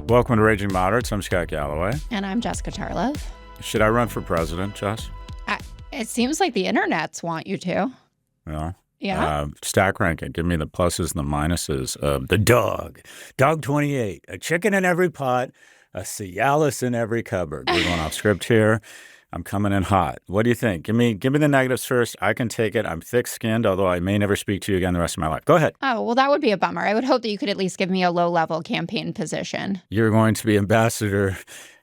Welcome to Raging Moderates. I'm Scott Galloway. And I'm Jessica Tarlov. Should I run for president, Jess? It seems like the internets want you to. Yeah. Stack ranking. Give me the pluses and the minuses of the dog. Dog 28. A chicken in every pot. A Cialis in every cupboard. We're going off script here. I'm coming in hot. What do you think? Give me the negatives first. I can take it. I'm thick-skinned, although I may never speak to you again the rest of my life. Go ahead. Oh, well, that would be a bummer. I would hope that you could at least give me a low-level campaign position. You're going to be ambassador.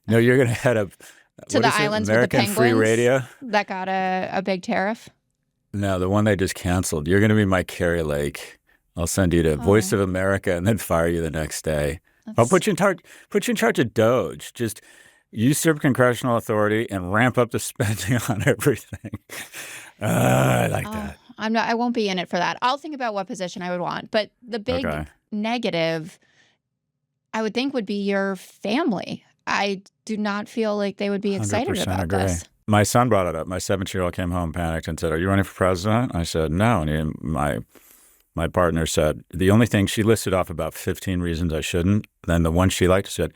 No, you're going to head up to the islands American with the penguins Free Radio that got a big tariff. No, the one they just canceled. You're going to be my Carrie Lake. I'll send you to Voice of America and then fire you the next day. I'll put you in charge of DOGE. Just usurp congressional authority and ramp up the spending on everything. I like that. I won't be in it for that. I'll think about what position I would want. But the big negative, I would think, would be your family. I do not feel like they would be excited about this. My son brought it up. My 7-year-old came home, panicked, and said, "Are you running for president?" I said, "No." And my partner said, the only thing, she listed off about 15 reasons I shouldn't. Then the one she liked said,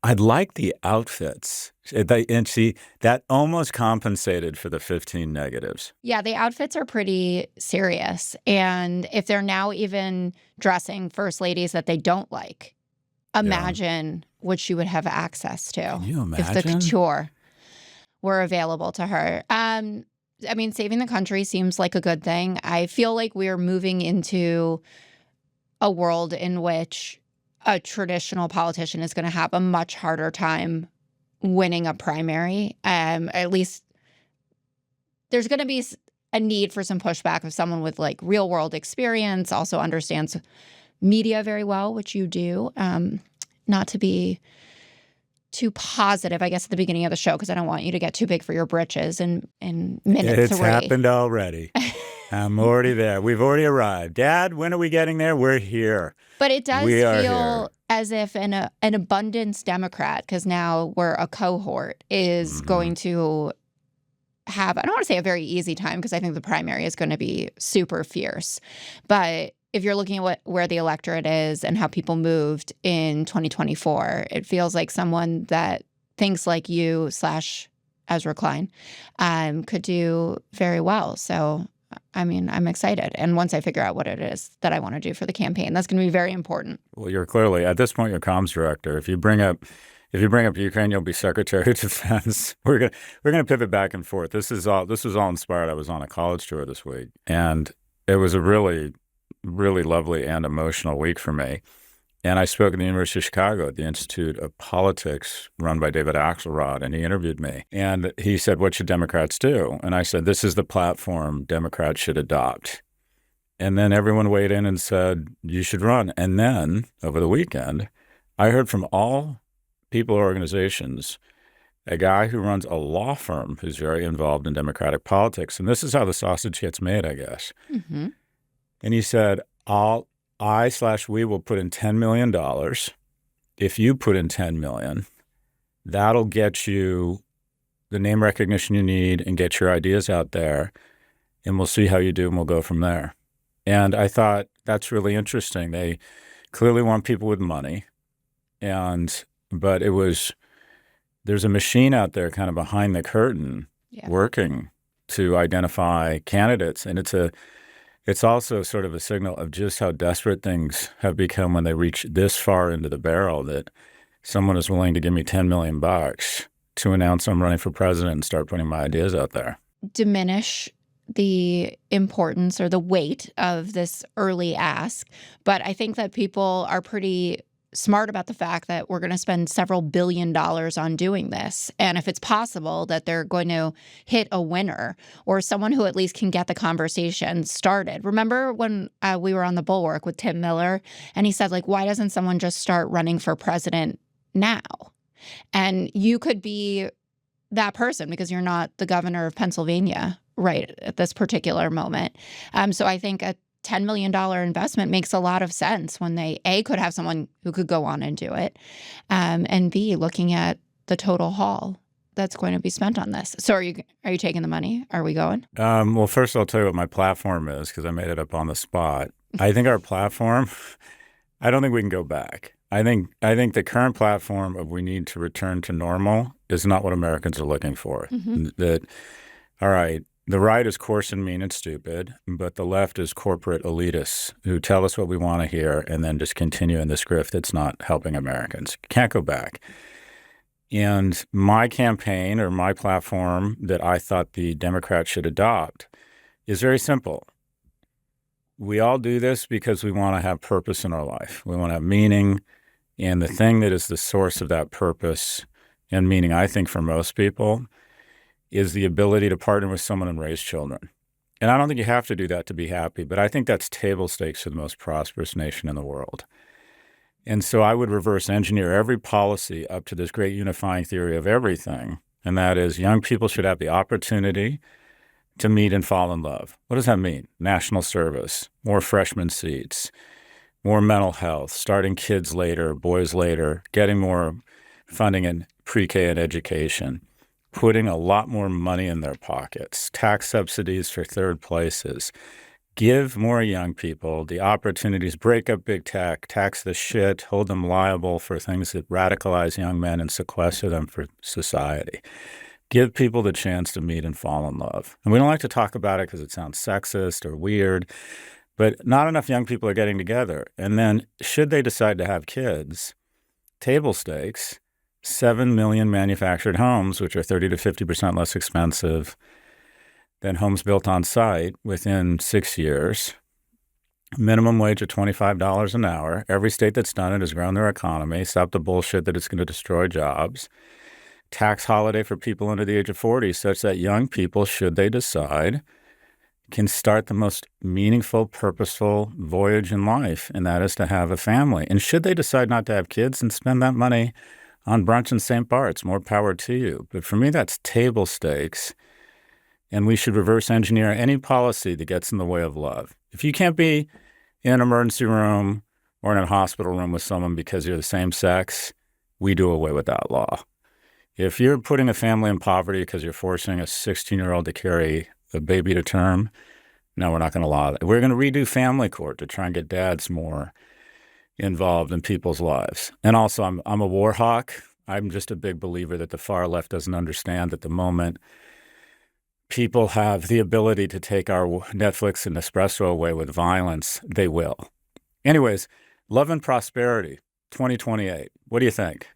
"I'd like the outfits." And see, that almost compensated for the 15 negatives. Yeah, the outfits are pretty serious. And if they're now even dressing first ladies that they don't like, imagine what she would have access to. Can you imagine? If the couture were available to her. I mean, saving the country seems like a good thing. I feel like we're moving into a world in which a traditional politician is going to have a much harder time winning a primary. At least there's going to be a need for some pushback of someone with like real world experience, also understands media very well, which you do. Not to be too positive, I guess, at the beginning of the show, because I don't want you to get too big for your britches in minute 3. It's happened already. I'm already there. We've already arrived. Dad, when are we getting there? We're here. But it does feel as if an abundance Democrat, because now we're a cohort, is going to have, I don't want to say a very easy time, because I think the primary is going to be super fierce. But if you're looking at where the electorate is and how people moved in 2024, it feels like someone that thinks like you / Ezra Klein could do very well. So, I mean, I'm excited. And once I figure out what it is that I want to do for the campaign, that's going to be very important. Well, you're clearly, at this point, you're comms director. If you bring up Ukraine, you'll be Secretary of Defense. We're gonna pivot back and forth. This was all inspired. I was on a college tour this week, and it was a really lovely and emotional week for me. And I spoke at the University of Chicago at the Institute of Politics run by David Axelrod, and he interviewed me. And he said, "What should Democrats do?" And I said, "This is the platform Democrats should adopt." And then everyone weighed in and said, "You should run." And then over the weekend, I heard from all people or organizations, a guy who runs a law firm who's very involved in Democratic politics. And this is how the sausage gets made, I guess. Mm-hmm. And he said, we will put in $10 million. If you put in $10 million, that'll get you the name recognition you need and get your ideas out there. And we'll see how you do, and we'll go from there. And I thought that's really interesting. They clearly want people with money. But there's a machine out there kind of behind the curtain working to identify candidates. And it's also sort of a signal of just how desperate things have become when they reach this far into the barrel, that someone is willing to give me $10 million to announce I'm running for president and start putting my ideas out there. Diminish the importance or the weight of this early ask. But I think that people are pretty smart about the fact that we're going to spend several $1 billion on doing this. And if it's possible that they're going to hit a winner or someone who at least can get the conversation started. Remember when we were on the Bulwark with Tim Miller and he said, like, why doesn't someone just start running for president now? And you could be that person because you're not the governor of Pennsylvania right at this particular moment. So I think a $10 million investment makes a lot of sense when they, A, could have someone who could go on and do it, and B, looking at the total haul that's going to be spent on this. So are you taking the money? Are we going? Well, first I'll tell you what my platform is because I made it up on the spot. I think our platform, I don't think we can go back. I think the current platform of we need to return to normal is not what Americans are looking for. That, all right, the right is coarse and mean and stupid, but the left is corporate elitists who tell us what we want to hear and then just continue in this grift that's not helping Americans. Can't go back. And my campaign or my platform that I thought the Democrats should adopt is very simple. We all do this because we want to have purpose in our life. We want to have meaning. And the thing that is the source of that purpose and meaning, I think, for most people, is the ability to partner with someone and raise children. And I don't think you have to do that to be happy, but I think that's table stakes for the most prosperous nation in the world. And so I would reverse engineer every policy up to this great unifying theory of everything, and that is young people should have the opportunity to meet and fall in love. What does that mean? National service, more freshman seats, more mental health, starting kids later, boys later, getting more funding in pre-K and education, putting a lot more money in their pockets, tax subsidies for third places, give more young people the opportunities, break up big tech, tax the shit, hold them liable for things that radicalize young men and sequester them for society. Give people the chance to meet and fall in love. And we don't like to talk about it because it sounds sexist or weird, but not enough young people are getting together. And then should they decide to have kids, table stakes, 7 million manufactured homes, which are 30 to 50% less expensive than homes built on site within 6 years, minimum wage of $25 an hour. Every state that's done it has grown their economy. Stop the bullshit that it's going to destroy jobs. Tax holiday for people under the age of 40 such that young people, should they decide, can start the most meaningful, purposeful voyage in life, and that is to have a family. And should they decide not to have kids and spend that money on brunch in St. Bart's, more power to you. But for me, that's table stakes. And we should reverse engineer any policy that gets in the way of love. If you can't be in an emergency room or in a hospital room with someone because you're the same sex, we do away with that law. If you're putting a family in poverty because you're forcing a 16-year-old to carry a baby to term, no, we're not going to allow that. We're going to redo family court to try and get dads more involved in people's lives. And also, I'm a war hawk. I'm just a big believer that the far left doesn't understand that the moment people have the ability to take our Netflix and espresso away with violence, they will. Anyways, love and prosperity, 2028. What do you think?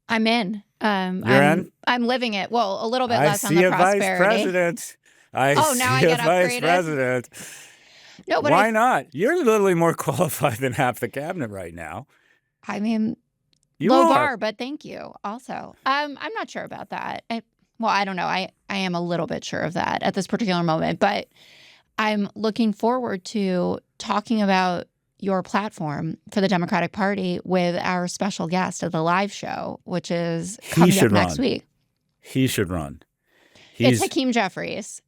I'm in. You're in? I'm living it. Well, a little bit I less on see the a prosperity. vice president. Now I see a get vice upgraded? president. No, but Why not? You're literally more qualified than half the cabinet right now. I mean, You low are. bar, but thank you. Also, I'm not sure about that. I don't know. I am a little bit sure of that at this particular moment, but I'm looking forward to talking about your platform for the Democratic Party with our special guest at the live show, which is coming up next week. He should run. It's Hakeem Jeffries.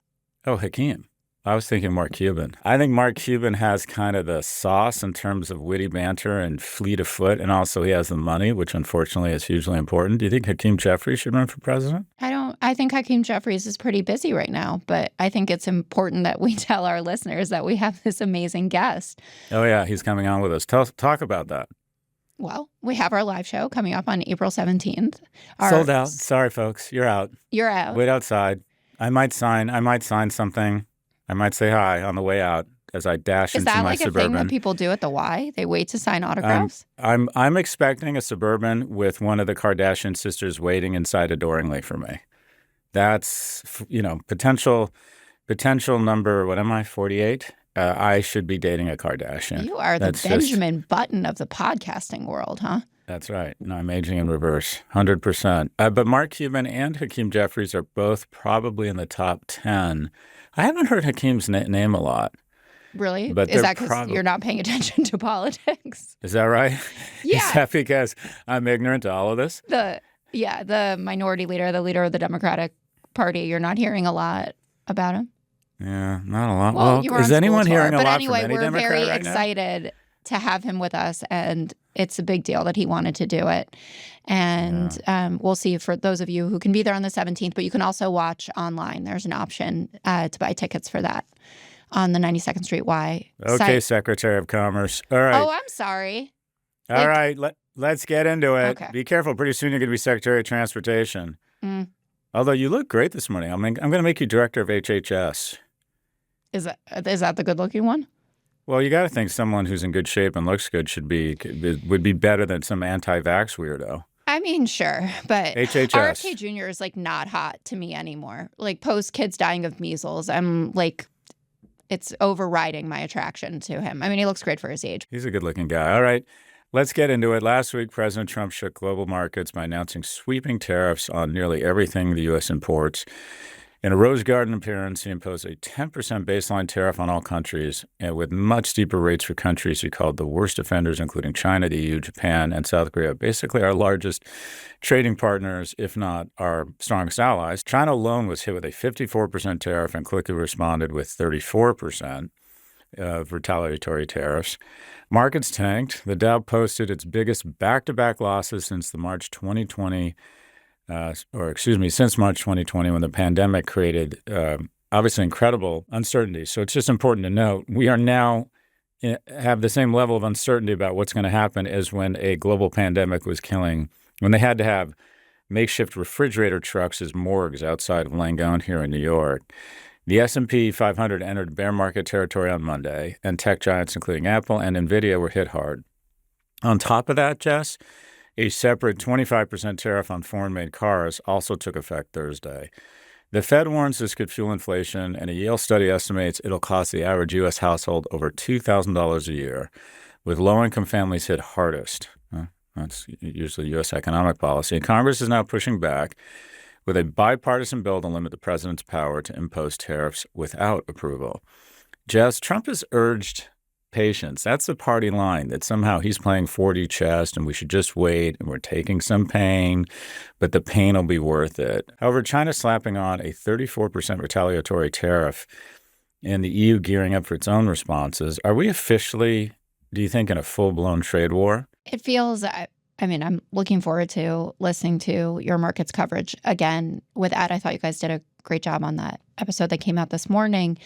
Oh, Hakeem. I was thinking Mark Cuban. I think Mark Cuban has kind of the sauce in terms of witty banter and fleet of foot, and also he has the money, which unfortunately is hugely important. Do you think Hakeem Jeffries should run for president? I think Hakeem Jeffries is pretty busy right now, but I think it's important that we tell our listeners that we have this amazing guest. Oh, yeah, he's coming on with us. Talk about that. Well, we have our live show coming up on April 17th. Sold out. Sorry, folks. You're out. You're out. Wait outside. I might sign something. I might say hi on the way out as I dash into my Suburban. Is that like a thing that people do at the Y? They wait to sign autographs? I'm expecting a Suburban with one of the Kardashian sisters waiting inside adoringly for me. That's, potential number, what am I, 48? I should be dating a Kardashian. You are the Benjamin Button of the podcasting world, huh? That's right. No, I'm aging in reverse, 100%. But Mark Cuban and Hakeem Jeffries are both probably in the top 10. I haven't heard Hakeem's name a lot. Really? But is that because you're not paying attention to politics? Is that right? Yeah. Is that because I'm ignorant to all of this? The minority leader, the leader of the Democratic Party, you're not hearing a lot about him? Yeah, not a lot. Well, you were is anyone hearing a lot anyway, from any we're Democrat very right excited to have him with us, and it's a big deal that he wanted to do it. And we'll see for those of you who can be there on the 17th, but you can also watch online. There's an option to buy tickets for that on the 92nd Street Y. Okay, Secretary of Commerce. All right. Oh, I'm sorry. All right. Let's get into it. Okay. Be careful. Pretty soon you're going to be Secretary of Transportation. Mm. Although you look great this morning. I'm going to make you Director of HHS. Is that the good-looking one? Well, you got to think someone who's in good shape and looks good would be better than some anti-vax weirdo. I mean, sure, but HHS. RFK Jr. is like not hot to me anymore. Like post kids dying of measles, I'm like, it's overriding my attraction to him. I mean, he looks great for his age. He's a good-looking guy. All right, let's get into it. Last week, President Trump shook global markets by announcing sweeping tariffs on nearly everything the U.S. imports. In a Rose Garden appearance, he imposed a 10% baseline tariff on all countries, and with much steeper rates for countries he called the worst offenders, including China, the EU, Japan, and South Korea, basically our largest trading partners, if not our strongest allies. China alone was hit with a 54% tariff and quickly responded with 34% of retaliatory tariffs. Markets tanked. The Dow posted its biggest back-to-back losses since March 2020, when the pandemic created obviously incredible uncertainty. So it's just important to note we are now have the same level of uncertainty about what's going to happen as when a global pandemic was killing, when they had to have makeshift refrigerator trucks as morgues outside of Langone here in New York. The S&P 500 entered bear market territory on Monday, and tech giants including Apple and NVIDIA were hit hard. On top of that, Jess, a separate 25% tariff on foreign-made cars also took effect Thursday. The Fed warns this could fuel inflation, and a Yale study estimates it'll cost the average U.S. household over $2,000 a year, with low-income families hit hardest. That's usually U.S. economic policy. And Congress is now pushing back with a bipartisan bill to limit the president's power to impose tariffs without approval. Jess, Trump has urged patience. That's the party line, that somehow he's playing 4D chess and we should just wait and we're taking some pain, but the pain will be worth it. However, China's slapping on a 34% retaliatory tariff and the EU gearing up for its own responses. Are we officially, do you think, in a full-blown trade war? It feels, I mean, I'm looking forward to listening to your markets coverage again with Ed. I thought you guys did a great job on that episode that came out this morning.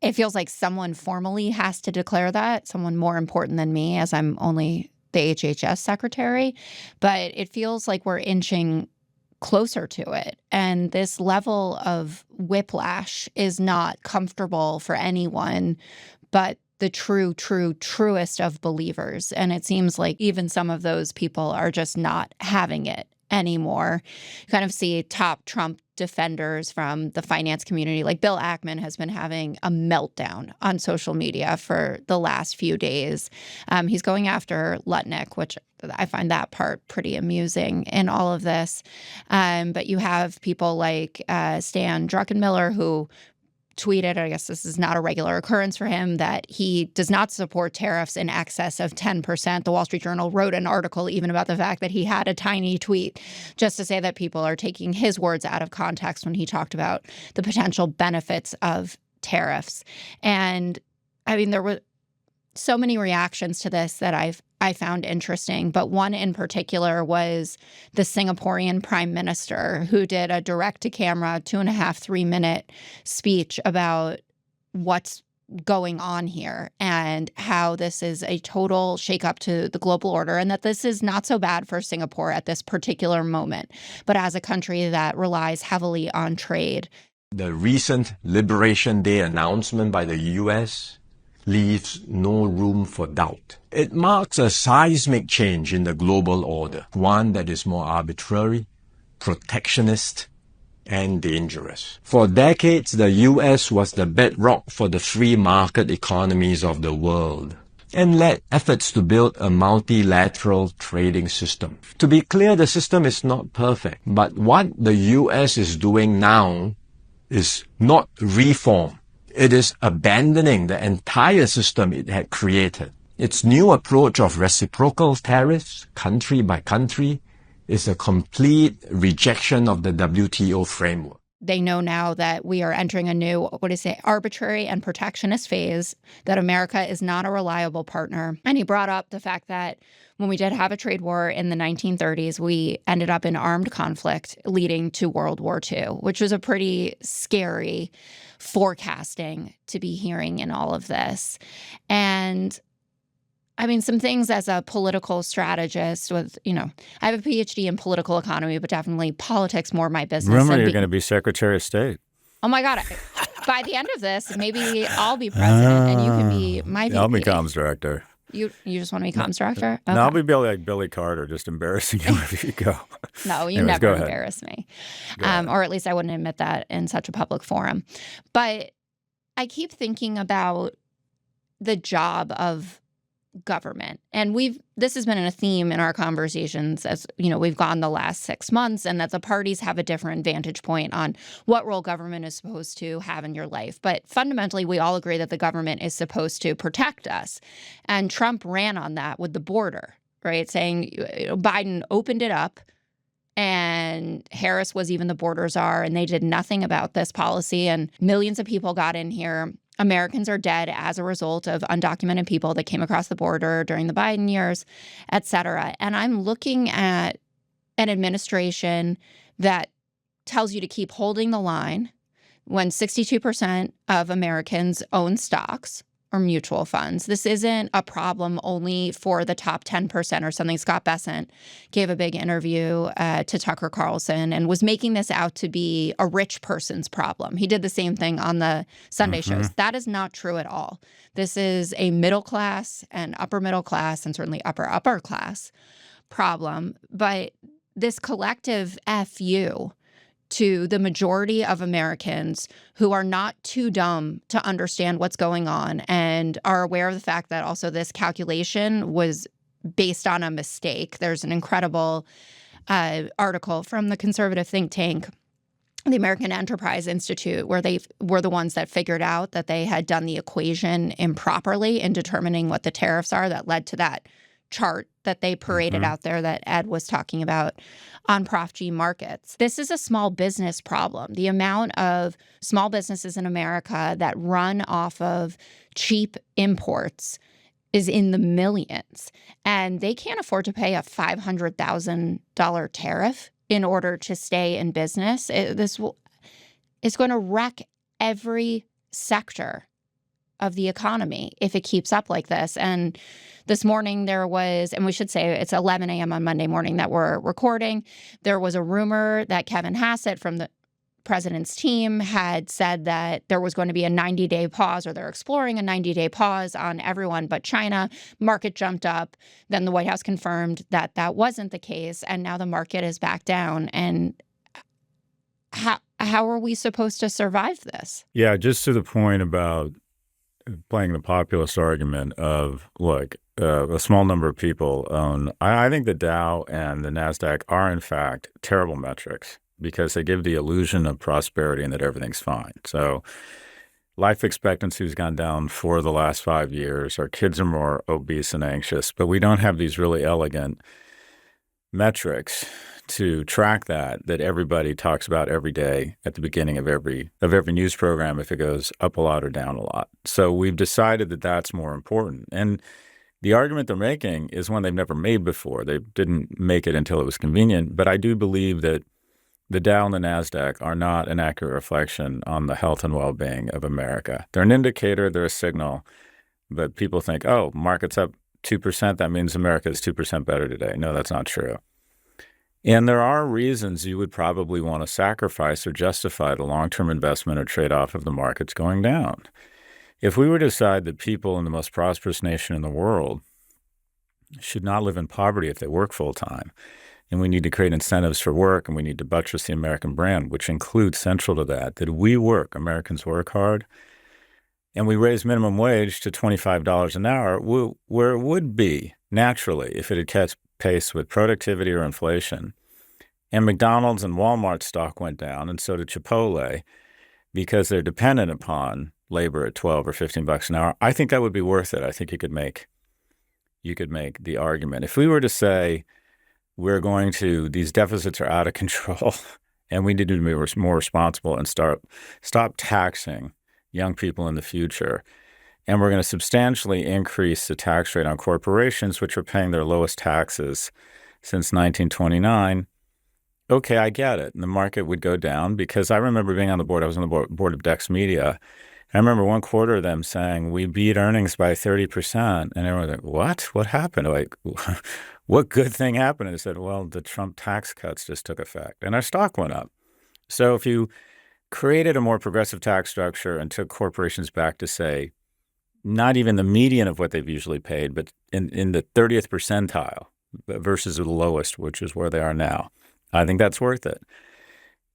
It feels like someone formally has to declare that, someone more important than me, as I'm only the HHS secretary. But it feels like we're inching closer to it. And this level of whiplash is not comfortable for anyone but the truest of believers. And it seems like even some of those people are just not having it anymore. You kind of see top Trump defenders from the finance community, like Bill Ackman has been having a meltdown on social media for the last few days. He's going after Lutnick, which I find that part pretty amusing in all of this. But you have people like Stan Druckenmiller, who tweeted, I guess this is not a regular occurrence for him, that he does not support tariffs in excess of 10%. The Wall Street Journal wrote an article even about the fact that he had a tiny tweet just to say that people are taking his words out of context when he talked about the potential benefits of tariffs. And I mean, there were so many reactions to this that I found interesting, but one in particular was the Singaporean prime minister, who did a direct-to-camera 2.5-3-minute speech about what's going on here and how this is a total shakeup to the global order, and that this is not so bad for Singapore at this particular moment, but as a country that relies heavily on trade. The recent Liberation Day announcement by the U.S. leaves no room for doubt. It marks a seismic change in the global order, one that is more arbitrary, protectionist, and dangerous. For decades, the U.S. was the bedrock for the free market economies of the world and led efforts to build a multilateral trading system. To be clear, the system is not perfect, but what the U.S. is doing now is not reform. It is abandoning the entire system it had created. Its new approach of reciprocal tariffs, country by country, is a complete rejection of the WTO framework. they know now that we are entering a new, arbitrary and protectionist phase, that America is not a reliable partner. And he brought up the fact that when we did have a trade war in the 1930s, we ended up in armed conflict leading to World War II, which was a pretty scary forecasting to be hearing in all of this. And I mean, some things as a political strategist with, I have a PhD in political economy, but definitely politics more my business. Rumor you're going to be Secretary of State. Oh my God. By the end of this, maybe I'll be president and you can be my VP. I'll be comms director. You just want to be comms director? Okay. No, I'll be like Billy Carter, just embarrassing you wherever you go. No, you Anyways, never embarrass me. Or at least I wouldn't admit that in such a public forum. But I keep thinking about the job of government. And this has been a theme in our conversations as, we've gone the last 6 months, and that the parties have a different vantage point on what role government is supposed to have in your life. But fundamentally, we all agree that the government is supposed to protect us. And Trump ran on that with the border, right? Saying Biden opened it up and Harris was even the border czar, and they did nothing about this policy. And millions of people got in here. Americans are dead as a result of undocumented people that came across the border during the Biden years, et cetera. And I'm looking at an administration that tells you to keep holding the line when 62% of Americans own stocks or mutual funds. This isn't a problem only for the top 10% or something. Scott Bessent gave a big interview to Tucker Carlson and was making this out to be a rich person's problem. He did the same thing on the Sunday shows. That is not true at all. This is a middle class and upper middle class and certainly upper class problem. But this collective FU to the majority of Americans who are not too dumb to understand what's going on and are aware of the fact that also this calculation was based on a mistake. There's an incredible article from the conservative think tank, the American Enterprise Institute, where they were the ones that figured out that they had done the equation improperly in determining what the tariffs are that led to that chart that they paraded out there that Ed was talking about on Prof G markets. This is a small business problem. The amount of small businesses in America that run off of cheap imports is in the millions, and they can't afford to pay a $500,000 tariff in order to stay in business. This is going to wreck every sector of the economy if it keeps up like this. And this morning there was, and we should say it's 11 a.m. on Monday morning that we're recording, there was a rumor that Kevin Hassett from the president's team had said that there was going to be a 90-day pause, or they're exploring a 90-day pause on everyone but China. Market jumped up. Then the White House confirmed that that wasn't the case. And now the market is back down. And how are we supposed to survive this? Yeah, just to the point about playing the populist argument of, look, a small number of people own. I think the Dow and the NASDAQ are, in fact, terrible metrics because they give the illusion of prosperity and that everything's fine. So life expectancy has gone down for the last 5 years. Our kids are more obese and anxious, but we don't have these really elegant metrics to track that everybody talks about every day at the beginning of every news program if it goes up a lot or down a lot. So we've decided that that's more important. And the argument they're making is one they've never made before. They didn't make it until it was convenient. But I do believe that the Dow and the NASDAQ are not an accurate reflection on the health and well-being of America. They're an indicator, they're a signal, but people think, oh, market's up 2%, that means America is 2% better today. No, that's not true. And there are reasons you would probably want to sacrifice or justify the long-term investment or trade-off of the markets going down. If we were to decide that people in the most prosperous nation in the world should not live in poverty if they work full-time, and we need to create incentives for work, and we need to buttress the American brand, which includes central to that we work, Americans work hard, and we raise minimum wage to $25 an hour, where it would be naturally if it had kept pace with productivity or inflation, and McDonald's and Walmart stock went down, and so did Chipotle, because they're dependent upon labor at $12 or $15 an hour. I think that would be worth it. I think you could make the argument. If we were to say these deficits are out of control And we need to be more responsible and stop taxing young people in the future. And we're going to substantially increase the tax rate on corporations, which are paying their lowest taxes since 1929. Okay, I get it. And the market would go down because I remember being on the board. I was on the board of Dex Media. I remember one quarter of them saying, we beat earnings by 30%. And everyone was like, what? What happened? Like, what good thing happened? And they said, well, the Trump tax cuts just took effect. And our stock went up. So if you created a more progressive tax structure and took corporations back to, say, not even the median of what they've usually paid, but in the 30th percentile versus the lowest, which is where they are now, I think that's worth it.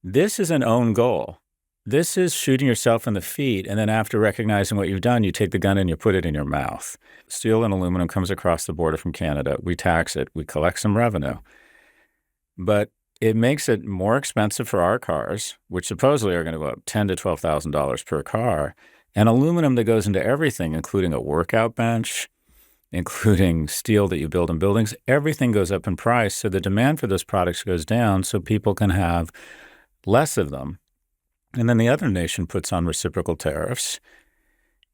This is an own goal. This is shooting yourself in the feet, and then after recognizing what you've done, you take the gun and you put it in your mouth. Steel and aluminum comes across the border from Canada. We tax it. We collect some revenue. But it makes it more expensive for our cars, which supposedly are going to go up $10,000 to $12,000 per car, and aluminum that goes into everything, including a workout bench, including steel that you build in buildings. Everything goes up in price, so the demand for those products goes down so people can have less of them. And then the other nation puts on reciprocal tariffs.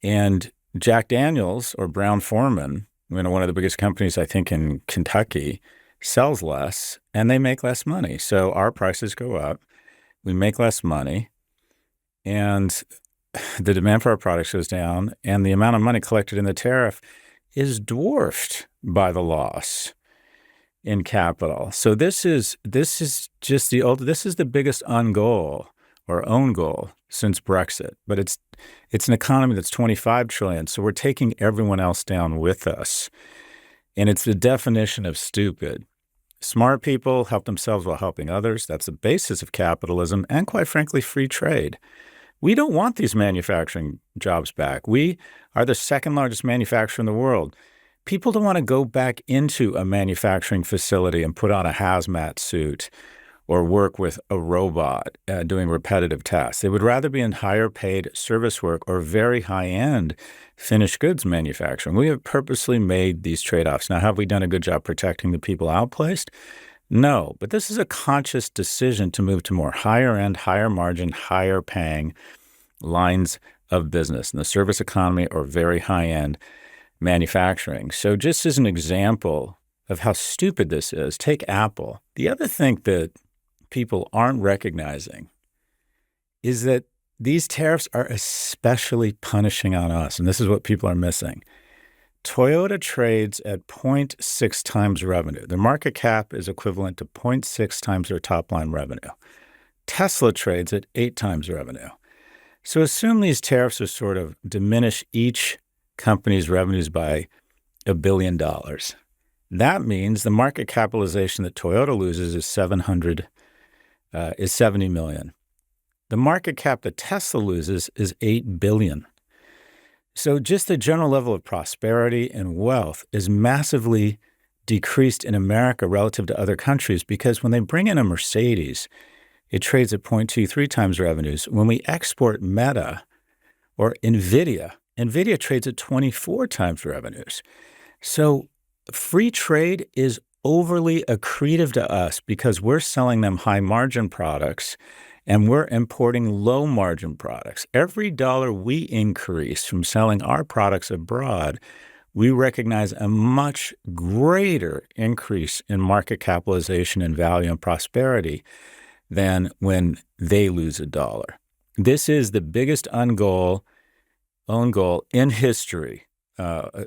And Jack Daniels or Brown-Forman, one of the biggest companies, I think, in Kentucky, sells less, and they make less money. So our prices go up. We make less money. And the demand for our products goes down, and the amount of money collected in the tariff is dwarfed by the loss in capital. So this is just this is the biggest own goal since Brexit. But it's an economy that's $25 trillion. So we're taking everyone else down with us. And it's the definition of stupid. Smart people help themselves while helping others. That's the basis of capitalism and, quite frankly, free trade. We don't want these manufacturing jobs back. We are the second largest manufacturer in the world. People don't want to go back into a manufacturing facility and put on a hazmat suit or work with a robot doing repetitive tasks. They would rather be in higher paid service work or very high-end finished goods manufacturing. We have purposely made these trade-offs. Now, have we done a good job protecting the people outplaced? No, but this is a conscious decision to move to more higher-end, higher margin, higher paying lines of business in the service economy or very high-end manufacturing. So just as an example of how stupid this is, take Apple. The other thing that people aren't recognizing is that these tariffs are especially punishing on us, and this is what people are missing. Toyota trades at 0.6 times revenue. Their market cap is equivalent to 0.6 times their top-line revenue. Tesla trades at 8 times revenue. So assume these tariffs are sort of diminish each company's revenues by $1 billion. That means the market capitalization that Toyota loses is $70 million. The market cap that Tesla loses is $8 billion. So just the general level of prosperity and wealth is massively decreased in America relative to other countries because when they bring in a Mercedes, it trades at 0.23 times revenues. When we export Meta or NVIDIA trades at 24 times revenues. So free trade is overly accretive to us because we're selling them high-margin products and we're importing low-margin products. Every dollar we increase from selling our products abroad, we recognize a much greater increase in market capitalization and value and prosperity than when they lose a dollar. This is the biggest own goal in history,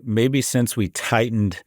maybe since we tightened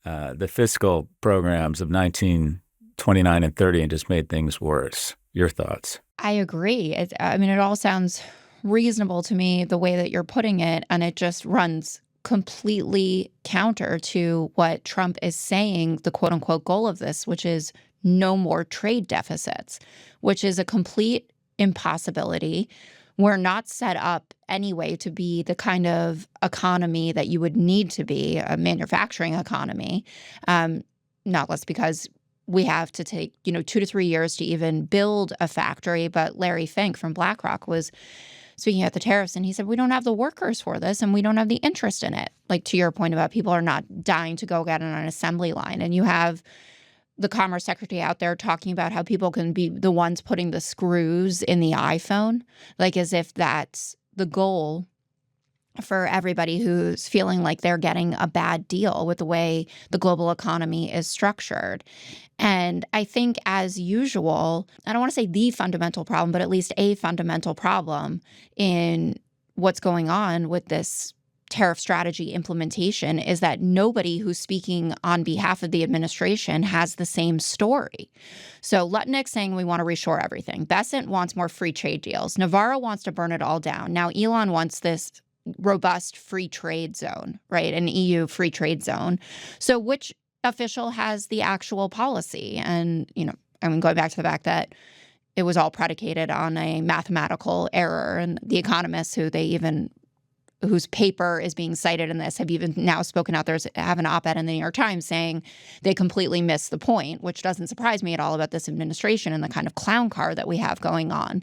the fiscal programs of 1929 and 30 and just made things worse. Your thoughts? I agree. It all sounds reasonable to me the way that you're putting it, and it just runs completely counter to what Trump is saying the quote-unquote goal of this, which is no more trade deficits, which is a complete impossibility. We're not set up anyway to be the kind of economy that you would need to be, a manufacturing economy, not less because we have to take 2 to 3 years to even build a factory. But Larry Fink from BlackRock was speaking at the tariffs, and he said, we don't have the workers for this, and we don't have the interest in it. Like to your point about people are not dying to go get on an assembly line. And you have the Commerce Secretary out there talking about how people can be the ones putting the screws in the iPhone, like as if that's the goal for everybody who's feeling like they're getting a bad deal with the way the global economy is structured. And I think, as usual, I don't want to say the fundamental problem, but at least a fundamental problem in what's going on with this tariff strategy implementation is that nobody who's speaking on behalf of the administration has the same story. So Lutnick's saying we want to reshore everything. Bessent wants more free trade deals. Navarro wants to burn it all down. Now Elon wants this robust free trade zone, right? An EU free trade zone. So which official has the actual policy? And, going back to the fact that it was all predicated on a mathematical error, and the economists whose paper is being cited in this have even now spoken out. Have an op-ed in the New York Times saying they completely missed the point, which doesn't surprise me at all about this administration and the kind of clown car that we have going on.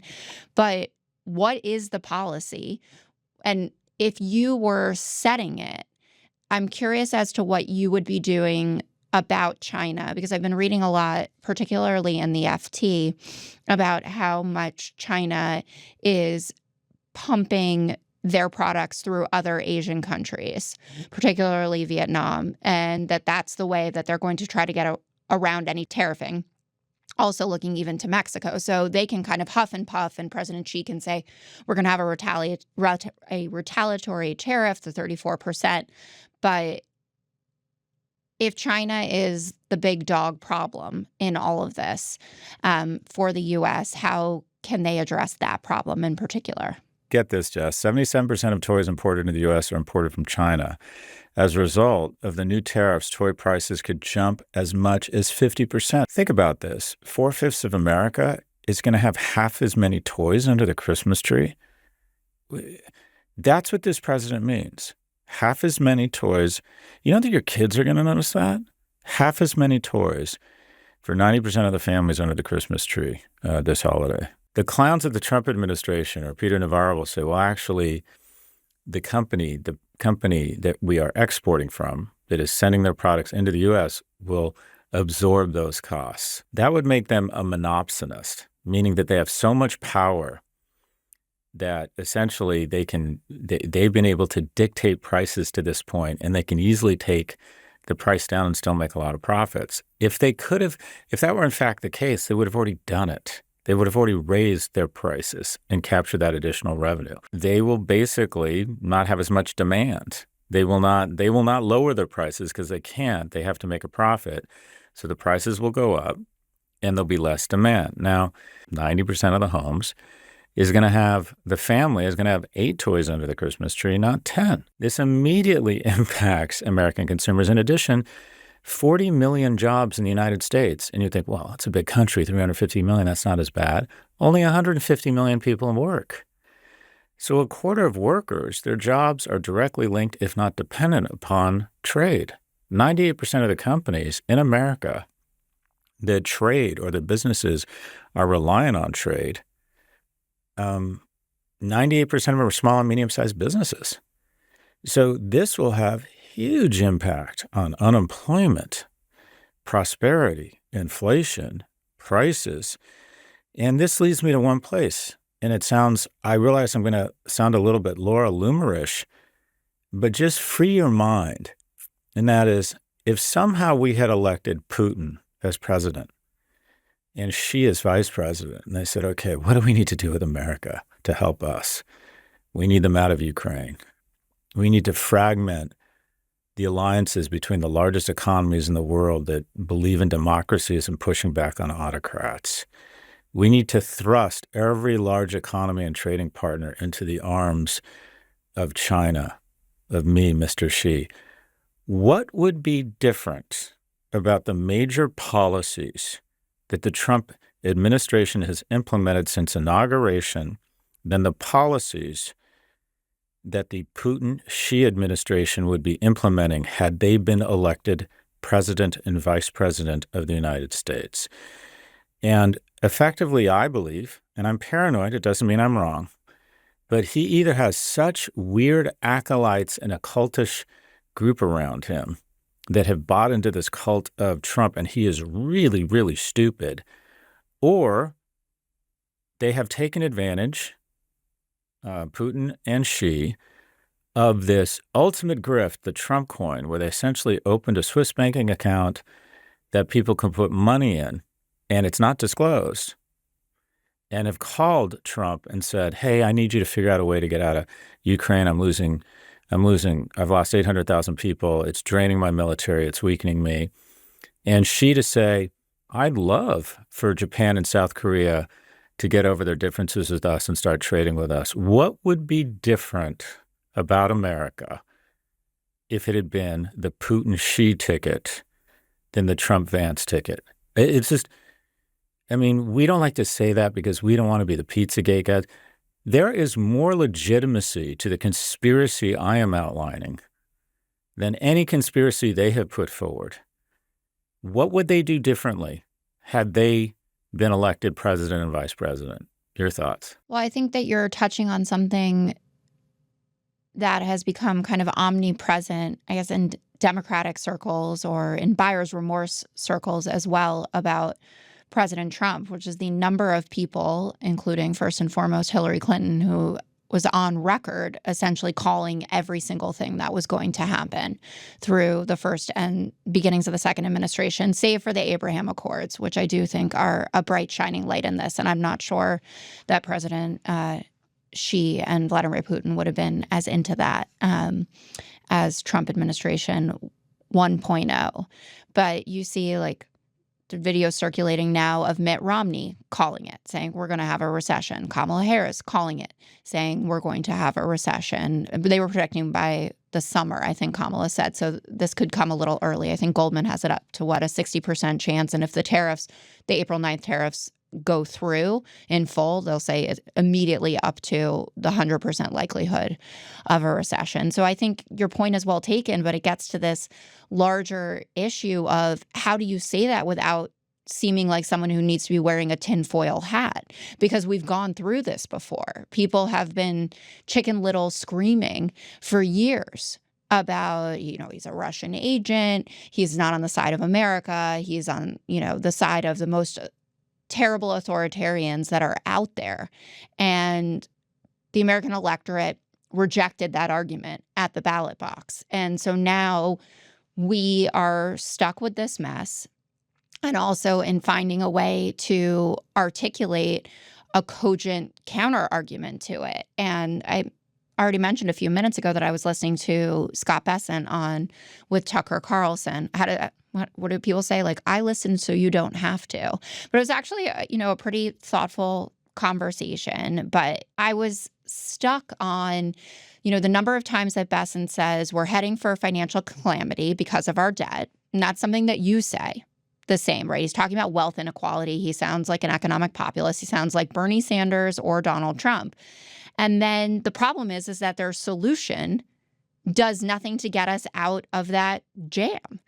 But what is the policy? And if you were setting it, I'm curious as to what you would be doing about China, because I've been reading a lot, particularly in the FT, about how much China is pumping their products through other Asian countries, particularly Vietnam, and that's the way that they're going to try to get around any tariffing. Also looking even to Mexico. So they can kind of huff and puff, and President Xi can say, we're going to have a retaliatory tariff to 34%. But if China is the big dog problem in all of this for the U.S., how can they address that problem in particular? Get this, Jess. 77% of toys imported into the U.S. are imported from China. As a result of the new tariffs, toy prices could jump as much as 50%. Think about this. 4/5 of America is going to have half as many toys under the Christmas tree. That's what this president means. Half as many toys. You know that your kids are going to notice that? Half as many toys for 90% of the families under the Christmas tree this holiday. The clowns of the Trump administration, or Peter Navarro, will say, well, actually, the company that we are exporting from, that is sending their products into the U.S., will absorb those costs. That would make them a monopsonist, meaning that they have so much power that essentially they've been able to dictate prices to this point, and they can easily take the price down and still make a lot of profits. If that were in fact the case, they would have already done it. They would have already raised their prices and captured that additional revenue. They will basically not have as much demand. They will not lower their prices because they can't. They have to make a profit. So the prices will go up and there'll be less demand. Now, 90% of the homes the family is going to have 8 toys under the Christmas tree, not 10. This immediately impacts American consumers. In addition, 40 million jobs in the United States. And you think, well, it's a big country, 350 million, that's not as bad. Only 150 million people in work. So a quarter of workers, their jobs are directly linked, if not dependent upon trade. 98% of the companies in America that trade or the businesses are reliant on trade. 98% of them are small and medium-sized businesses. So this will have huge impact on unemployment, prosperity, inflation, prices. And this leads me to one place. And I realize I'm going to sound a little bit Laura Loomer-ish, but just free your mind. And that is, if somehow we had elected Putin as president and Xi as vice president, and they said, okay, what do we need to do with America to help us? We need them out of Ukraine. We need to fragment the alliances between the largest economies in the world that believe in democracies and pushing back on autocrats. We need to thrust every large economy and trading partner into the arms of China, of me, Mr. Xi. What would be different about the major policies that the Trump administration has implemented since inauguration than the policies that the Putin-Xi administration would be implementing had they been elected president and vice president of the United States? And effectively, I believe, and I'm paranoid, it doesn't mean I'm wrong, but he either has such weird acolytes and a cultish group around him that have bought into this cult of Trump and he is really, really stupid, or they have taken advantage, Putin and Xi, of this ultimate grift, the Trump coin, where they essentially opened a Swiss banking account that people can put money in, and it's not disclosed, and have called Trump and said, hey, I need you to figure out a way to get out of Ukraine. I've lost 800,000 people. It's draining my military. It's weakening me. And Xi to say, I'd love for Japan and South Korea to get over their differences with us and start trading with us. What would be different about America if it had been the Putin-Xi ticket than the Trump-Vance ticket? It's just, I mean, we don't like to say that because we don't want to be the Pizzagate guys. There is more legitimacy to the conspiracy I am outlining than any conspiracy they have put forward. What would they do differently had they been elected president and vice president? Your thoughts? Well, I think that you're touching on something that has become kind of omnipresent, I guess, in Democratic circles or in buyer's remorse circles as well about President Trump, which is the number of people, including first and foremost Hillary Clinton, who was on record essentially calling every single thing that was going to happen through the first and beginnings of the second administration, save for the Abraham Accords, which I do think are a bright shining light in this. And I'm not sure that President Xi and Vladimir Putin would have been as into that as Trump administration 1.0. But you see like the video circulating now of Mitt Romney calling it, saying we're going to have a recession. Kamala Harris calling it, saying we're going to have a recession. They were predicting by the summer, I think Kamala said. So this could come a little early. I think Goldman has it up to, what, a 60% chance. And if the tariffs, the April 9th tariffs go through in full, they'll say it's immediately up to the 100% likelihood of a recession. So I think your point is well taken, but it gets to this larger issue of how do you say that without seeming like someone who needs to be wearing a tinfoil hat? Because we've gone through this before. People have been Chicken Little screaming for years about, he's a Russian agent. He's not on the side of America. He's on, the side of the most terrible authoritarians that are out there. And the American electorate rejected that argument at the ballot box. And so now we are stuck with this mess, and also in finding a way to articulate a cogent counter argument to it. And I already mentioned a few minutes ago that I was listening to Scott Bessent on with Tucker Carlson. What do people say? Like, I listened so you don't have to. But it was actually, a pretty thoughtful conversation. But I was stuck on, the number of times that Bessent says we're heading for financial calamity because of our debt. And that's something that you say the same, right? He's talking about wealth inequality. He sounds like an economic populist. He sounds like Bernie Sanders or Donald Trump. And then the problem is that their solution does nothing to get us out of that jam.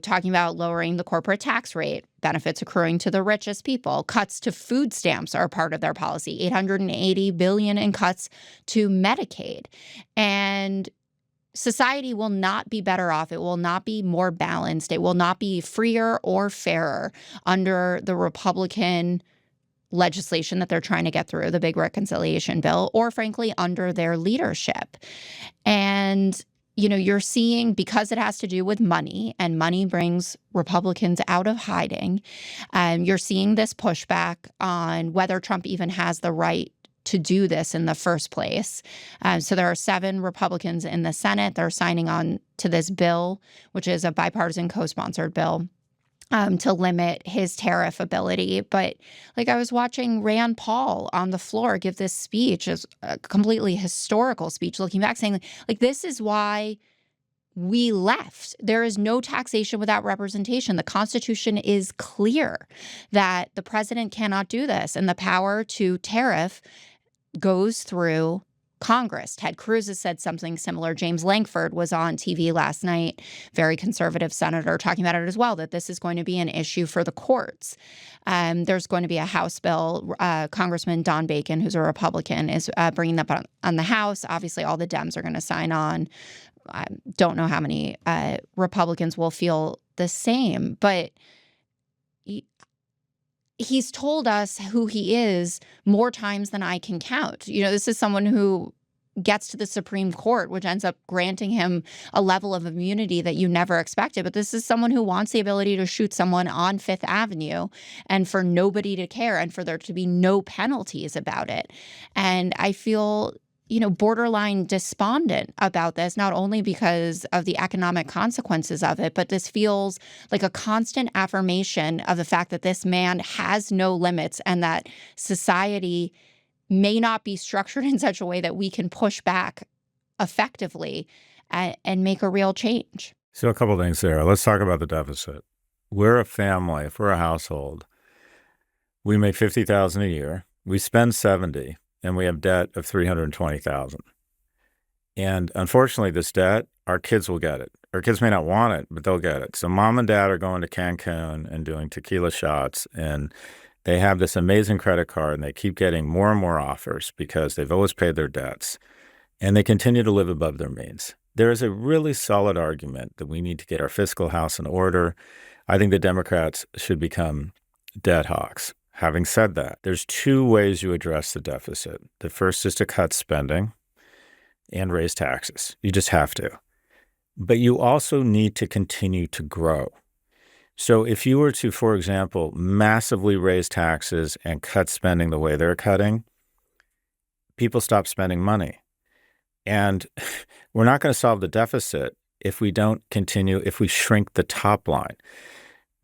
Talking about lowering the corporate tax rate, benefits accruing to the richest people, cuts to food stamps are part of their policy, $880 billion in cuts to Medicaid. And society will not be better off. It will not be more balanced. It will not be freer or fairer under the Republican legislation that they're trying to get through, the big reconciliation bill, or frankly, under their leadership. And, you're seeing, because it has to do with money, and money brings Republicans out of hiding, you're seeing this pushback on whether Trump even has the right to do this in the first place. So there are 7 Republicans in the Senate that are signing on to this bill, which is a bipartisan co-sponsored bill, to limit his tariff ability. But I was watching Rand Paul on the floor give this speech, as a completely historical speech, looking back, saying this is why we left. There is no taxation without representation. The Constitution is clear that the president cannot do this, and the power to tariff goes through Congress. Ted Cruz has said something similar. James Lankford was on TV last night, very conservative senator, talking about it as well, that this is going to be an issue for the courts. There's going to be a House bill. Congressman Don Bacon, who's a Republican, is bringing that up on the House. Obviously, all the Dems are going to sign on. I don't know how many Republicans will feel the same, but he's told us who he is more times than I can count. This is someone who gets to the Supreme Court, which ends up granting him a level of immunity that you never expected. But this is someone who wants the ability to shoot someone on Fifth Avenue and for nobody to care and for there to be no penalties about it. And I feel borderline despondent about this, not only because of the economic consequences of it, but this feels like a constant affirmation of the fact that this man has no limits and that society may not be structured in such a way that we can push back effectively and make a real change. So a couple of things there. Let's talk about the deficit. We're a family, if we're a household, we make $50,000 a year, we spend $70,000, and we have debt of $320,000. And unfortunately, this debt, our kids will get it. Our kids may not want it, but they'll get it. So mom and dad are going to Cancun and doing tequila shots, and they have this amazing credit card, and they keep getting more and more offers because they've always paid their debts, and they continue to live above their means. There is a really solid argument that we need to get our fiscal house in order. I think the Democrats should become debt hawks. Having said that, there's two ways you address the deficit. The first is to cut spending and raise taxes. You just have to. But you also need to continue to grow. So if you were to, for example, massively raise taxes and cut spending the way they're cutting, people stop spending money. And we're not going to solve the deficit if we shrink the top line.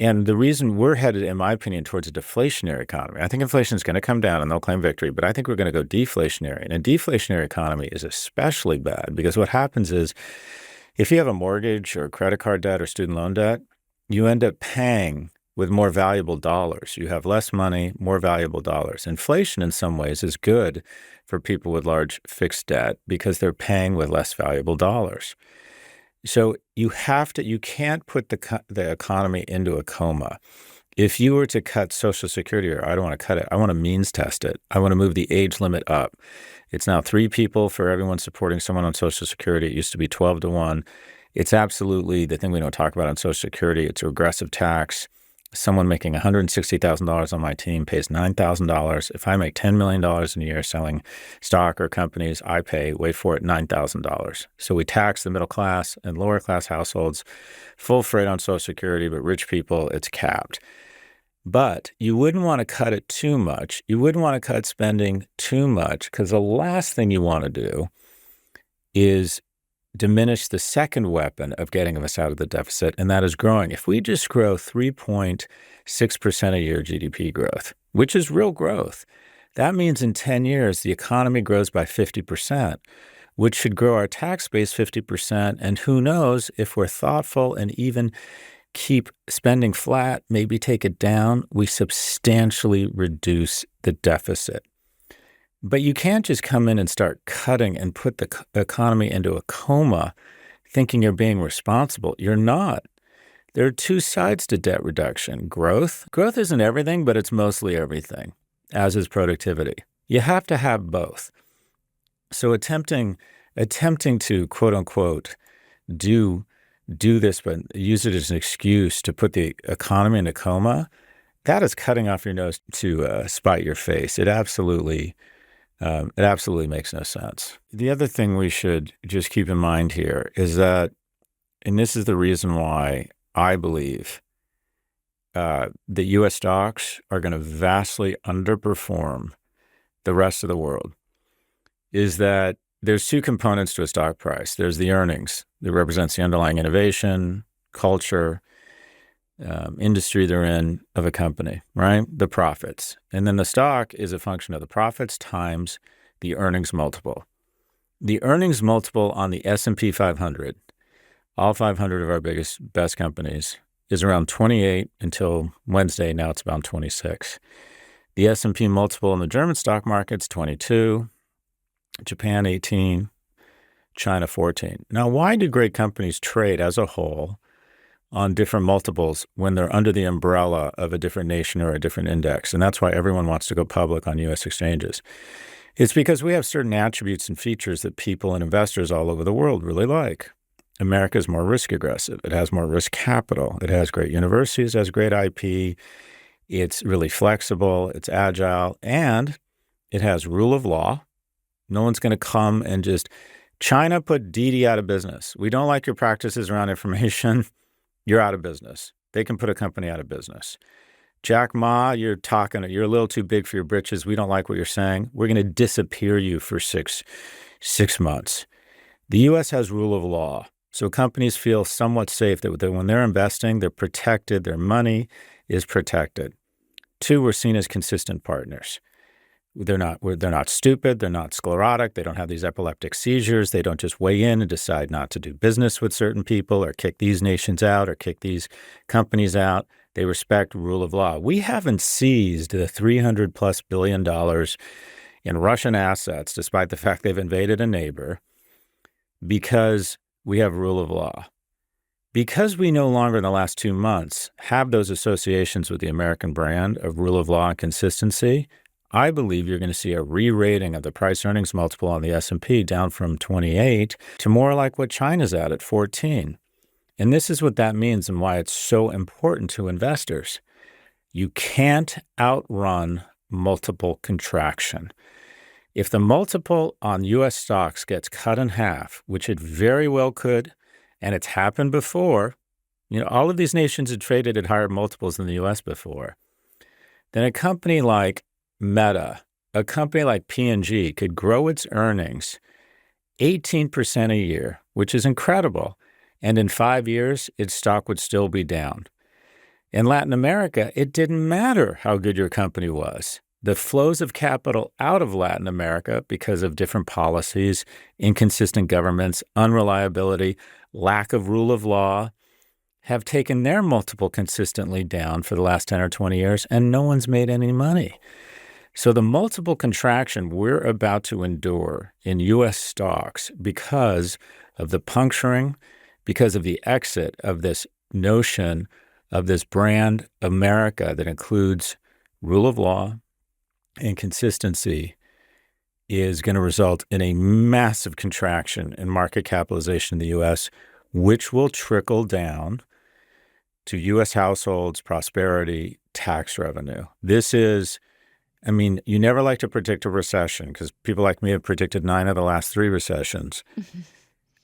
And the reason we're headed, in my opinion, towards a deflationary economy, I think inflation is going to come down and they'll claim victory, but I think we're going to go deflationary. And a deflationary economy is especially bad because what happens is if you have a mortgage or credit card debt or student loan debt, you end up paying with more valuable dollars. You have less money, more valuable dollars. Inflation in some ways is good for people with large fixed debt because they're paying with less valuable dollars. So you can't put the economy into a coma. If you were to cut Social Security, or I don't want to cut it, I want to means test it. I want to move the age limit up. It's now 3 people for everyone supporting someone on Social Security. It used to be 12 to 1. It's absolutely the thing we don't talk about on Social Security. It's a regressive tax. Someone making $160,000 on my team pays $9,000. If I make $10 million in a year selling stock or companies, I pay, wait for it, $9,000. So we tax the middle class and lower class households full freight on Social Security, but rich people, it's capped. But you wouldn't want to cut it too much. You wouldn't want to cut spending too much because the last thing you want to do is diminish the second weapon of getting us out of the deficit, and that is growing. If we just grow 3.6% a year GDP growth, which is real growth, that means in 10 years, the economy grows by 50%, which should grow our tax base 50%. And who knows, if we're thoughtful and even keep spending flat, maybe take it down, we substantially reduce the deficit. But you can't just come in and start cutting and put the economy into a coma thinking you're being responsible. You're not. There are two sides to debt reduction. Growth isn't everything, but it's mostly everything, as is productivity. You have to have both. So attempting to, quote unquote, do this, but use it as an excuse to put the economy in a coma, that is cutting off your nose to spite your face. It absolutely makes no sense. The other thing we should just keep in mind here is that, and this is the reason why I believe that U.S. stocks are going to vastly underperform the rest of the world, is that there's two components to a stock price. There's the earnings that represents the underlying innovation, culture, industry they're in of a company, right? The profits. And then the stock is a function of the profits times the earnings multiple. The earnings multiple on the S&P 500, all 500 of our best companies, is around 28 until Wednesday. Now it's about 26. The S&P multiple in the German stock market's 22, Japan 18, China 14. Now, why do great companies trade as a whole on different multiples when they're under the umbrella of a different nation or a different index? And that's why everyone wants to go public on U.S. exchanges. It's because we have certain attributes and features that people and investors all over the world really like. America is more risk aggressive. It has more risk capital. It has great universities, it has great IP. It's really flexible. It's agile. And it has rule of law. No one's going to come and just China put Didi out of business. We don't like your practices around information. You're out of business. They can put a company out of business. Jack Ma, you're a little too big for your britches. We don't like what you're saying. We're going to disappear you for six months. The U.S. has rule of law. So companies feel somewhat safe that when they're investing, they're protected, their money is protected. 2, we're seen as consistent partners. They're not stupid. They're not sclerotic. They don't have these epileptic seizures. They don't just weigh in and decide not to do business with certain people or kick these nations out or kick these companies out. They respect rule of law. We haven't seized the $300+ billion in Russian assets, despite the fact they've invaded a neighbor, because we have rule of law. Because we no longer in the last 2 months have those associations with the American brand of rule of law and consistency, I believe you're going to see a re-rating of the price-earnings multiple on the S&P down from 28 to more like what China's at 14. And this is what that means and why it's so important to investors. You can't outrun multiple contraction. If the multiple on U.S. stocks gets cut in half, which it very well could, and it's happened before, all of these nations had traded at higher multiples than the U.S. before, then a company like Meta, a company like P&G could grow its earnings 18% a year, which is incredible. And in 5 years, its stock would still be down. In Latin America, it didn't matter how good your company was. The flows of capital out of Latin America because of different policies, inconsistent governments, unreliability, lack of rule of law, have taken their multiple consistently down for the last 10 or 20 years, and no one's made any money. So the multiple contraction we're about to endure in U.S. stocks because of the puncturing, because of the exit of this notion of this brand America that includes rule of law and consistency, is going to result in a massive contraction in market capitalization in the U.S., which will trickle down to U.S. households, prosperity, tax revenue. This is, you never like to predict a recession because people like me have predicted 9 of the last 3 recessions.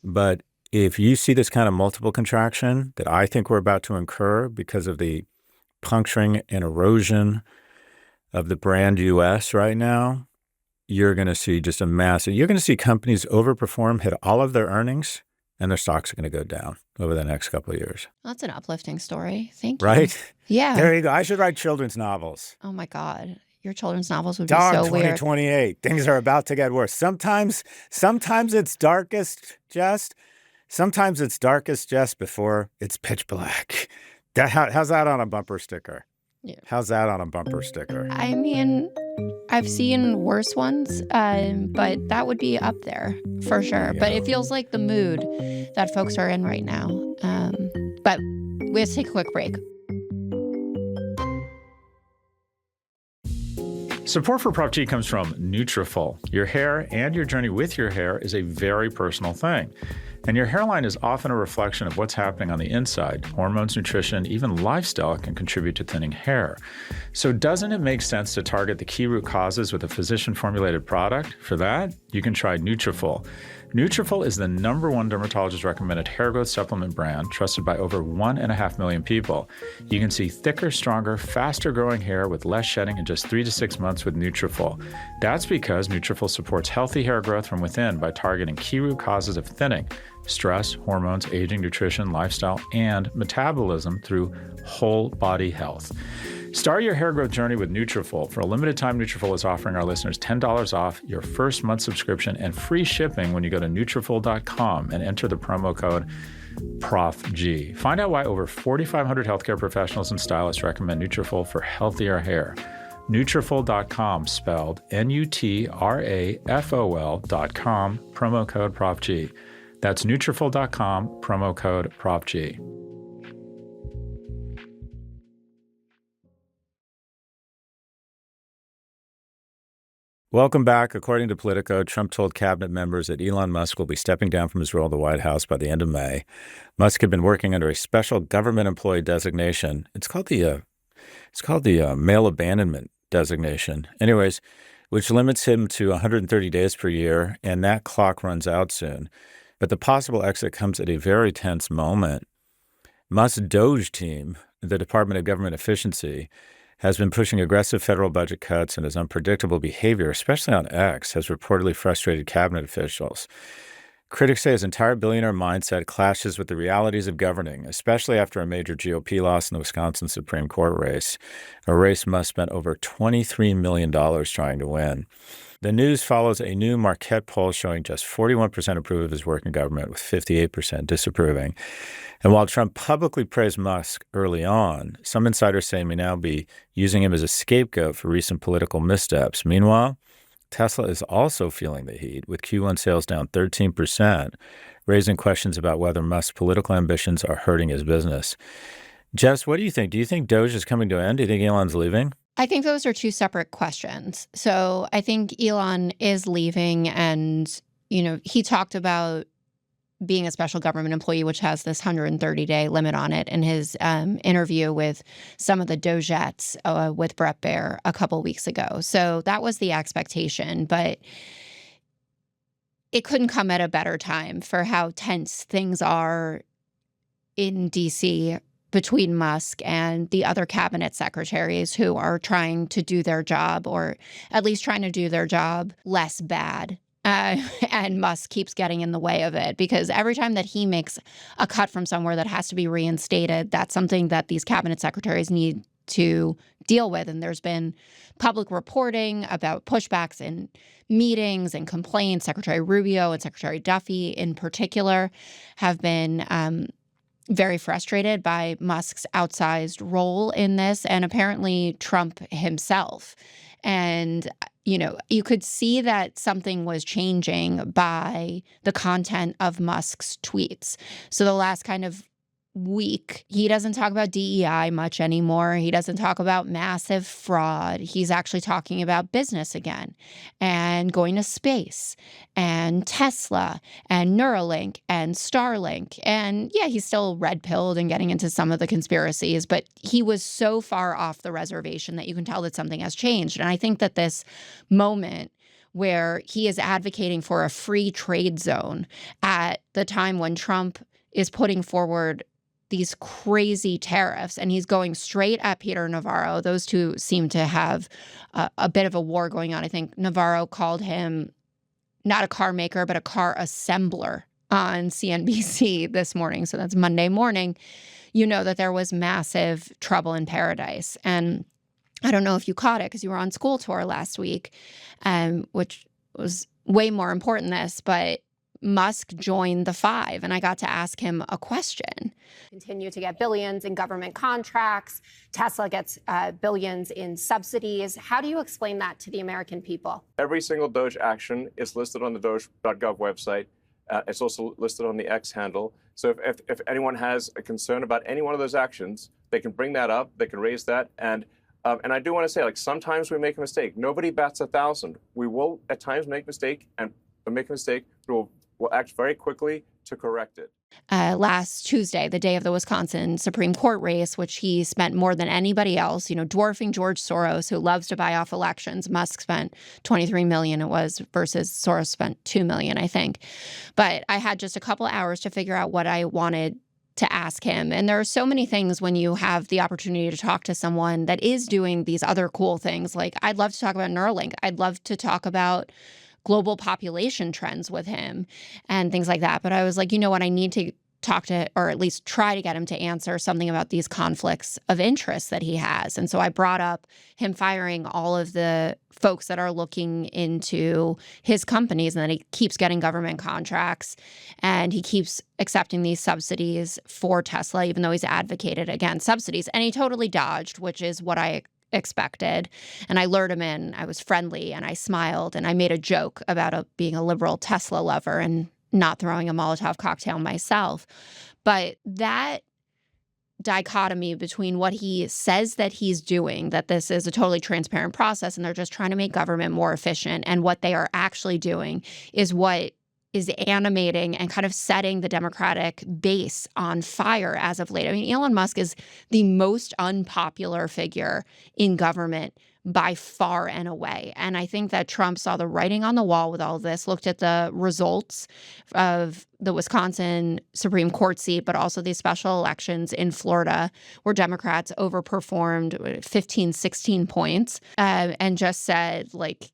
But if you see this kind of multiple contraction that I think we're about to incur because of the puncturing and erosion of the brand U.S. right now, you're going to see just you're going to see companies overperform, hit all of their earnings, and their stocks are going to go down over the next couple of years. That's an uplifting story. Thank you. Right? Yeah. There you go. I should write children's novels. Oh, my God. Your children's novels would be Dog so 2028. weird. Things are about to get worse. Sometimes it's darkest just. Sometimes it's darkest just before it's pitch black. How's that on a bumper sticker? Yeah. How's that on a bumper sticker? I've seen worse ones, but that would be up there for sure. But it feels like the mood that folks are in right now. But we have to take a quick break. Support for Prof G comes from Nutrafol. Your hair and your journey with your hair is a very personal thing. And your hairline is often a reflection of what's happening on the inside. Hormones, nutrition, even lifestyle can contribute to thinning hair. So doesn't it make sense to target the key root causes with a physician-formulated product? For that, you can try Nutrafol. Nutrafol is the #1 dermatologist-recommended hair growth supplement brand trusted by over 1.5 million people. You can see thicker, stronger, faster-growing hair with less shedding in just 3 to 6 months with Nutrafol. That's because Nutrafol supports healthy hair growth from within by targeting key root causes of thinning: stress, hormones, aging, nutrition, lifestyle, and metabolism through whole body health. Start your hair growth journey with Nutrafol. For a limited time, Nutrafol is offering our listeners $10 off your first month subscription and free shipping when you go to Nutrafol.com and enter the promo code Prof G. Find out why over 4,500 healthcare professionals and stylists recommend Nutrafol for healthier hair. Nutrafol.com, spelled Nutrafol.com, promo code Prof G. That's Nutrafol.com, promo code Prof G. Welcome back. According to Politico, Trump told cabinet members that Elon Musk will be stepping down from his role at the White House by the end of May. Musk had been working under a special government employee designation. It's called the mail abandonment designation. Anyways, which limits him to 130 days per year, and that clock runs out soon. But the possible exit comes at a very tense moment. Musk's DOGE team, the Department of Government Efficiency, has been pushing aggressive federal budget cuts, and his unpredictable behavior, especially on X, has reportedly frustrated cabinet officials. Critics say his entire billionaire mindset clashes with the realities of governing, especially after a major GOP loss in the Wisconsin Supreme Court race, a race Musk spent over $23 million trying to win. The news follows a new Marquette poll showing just 41% approve of his work in government, with 58% disapproving. And while Trump publicly praised Musk early on, some insiders say he may now be using him as a scapegoat for recent political missteps. Meanwhile, Tesla is also feeling the heat, with Q1 sales down 13%, raising questions about whether Musk's political ambitions are hurting his business. Jess, what do you think? Do you think DOGE is coming to an end? Do you think Elon's leaving? I think those are two separate questions. So I think Elon is leaving, and, he talked about being a special government employee, which has this 130-day limit on it, in his interview with some of the Dogettes with Brett Baer a couple weeks ago. So that was the expectation, but it couldn't come at a better time for how tense things are in D.C. between Musk and the other cabinet secretaries who are trying to do their job, or at least trying to do their job less bad. And Musk keeps getting in the way of it, because every time that he makes a cut from somewhere that has to be reinstated, that's something that these cabinet secretaries need to deal with. And there's been public reporting about pushbacks in meetings and complaints. Secretary Rubio and Secretary Duffy in particular have been very frustrated by Musk's outsized role in this, and apparently Trump himself. And, you could see that something was changing by the content of Musk's tweets. So the last kind of week, he doesn't talk about DEI much anymore. He doesn't talk about massive fraud. He's actually talking about business again, and going to space, and Tesla, and Neuralink, and Starlink. And yeah, he's still red-pilled and getting into some of the conspiracies, but he was so far off the reservation that you can tell that something has changed. And I think that this moment where he is advocating for a free trade zone at the time when Trump is putting forward these crazy tariffs, and he's going straight at Peter Navarro. Those two seem to have a bit of a war going on. I think Navarro called him not a car maker, but a car assembler on CNBC this morning. So that's Monday morning. You know that there was massive trouble in paradise. And I don't know if you caught it because you were on school tour last week, which was way more important than this, but Musk joined the five, and I got to ask him a question. Continue to get billions in government contracts. Tesla gets billions in subsidies. How do you explain that to the American people? Every single DOGE action is listed on the doge.gov website. It's also listed on the X handle. So if anyone has a concern about any one of those actions, they can bring that up. They can raise that. And I do want to say, sometimes we make a mistake. Nobody bats 1,000. We will at times make a mistake, but we'll act very quickly to correct it. Last Tuesday, the day of the Wisconsin Supreme Court race, which he spent more than anybody else, dwarfing George Soros, who loves to buy off elections. Musk spent $23 million, it was, versus Soros spent $2 million, I think. But I had just a couple hours to figure out what I wanted to ask him. And there are so many things when you have the opportunity to talk to someone that is doing these other cool things. Like, I'd love to talk about Neuralink. I'd love to talk about global population trends with him and things like that. But I was like, you know what? I need to talk to, or at least try to get him to answer something about these conflicts of interest that he has. And so I brought up him firing all of the folks that are looking into his companies, and that he keeps getting government contracts and he keeps accepting these subsidies for Tesla, even though he's advocated against subsidies. And he totally dodged, which is what I expected. And I lured him in. I was friendly and I smiled and I made a joke about being a liberal Tesla lover and not throwing a Molotov cocktail myself. But that dichotomy between what he says that he's doing, that this is a totally transparent process and they're just trying to make government more efficient, and what they are actually doing is what is animating and kind of setting the Democratic base on fire as of late. I mean, Elon Musk is the most unpopular figure in government by far and away. And I think that Trump saw the writing on the wall with all of this, looked at the results of the Wisconsin Supreme Court seat, but also these special elections in Florida where Democrats overperformed 15, 16 points, and just said, like,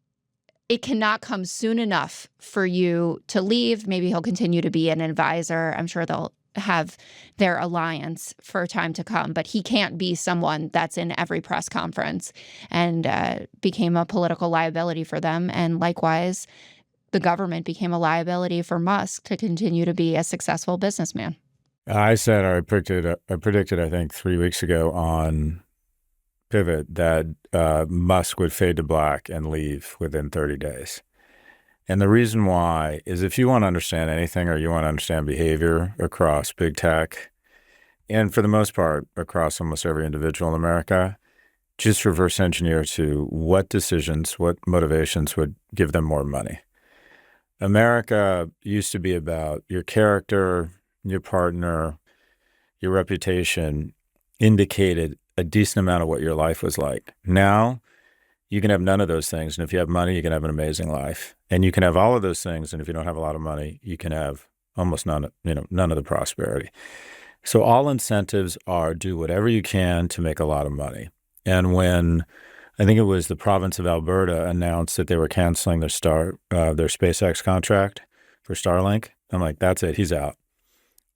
it cannot come soon enough for you to leave. Maybe he'll continue to be an advisor. I'm sure they'll have their alliance for time to come, but he can't be someone that's in every press conference, and became a political liability for them. And likewise, the government became a liability for Musk to continue to be a successful businessman. I predicted, I think 3 weeks ago on Pivot that Musk would fade to black and leave within 30 days. And the reason why is, if you want to understand anything, or you want to understand behavior across big tech, and for the most part across almost every individual in America, just reverse engineer to what decisions, what motivations would give them more money. America used to be about your character, your partner, your reputation indicated a decent amount of what your life was like. Now, you can have none of those things. And if you have money, you can have an amazing life. And you can have all of those things. And if you don't have a lot of money, you can have almost none of the prosperity. So all incentives are do whatever you can to make a lot of money. And when I think it was the province of Alberta announced that they were canceling their SpaceX contract for Starlink, I'm like, that's it. He's out.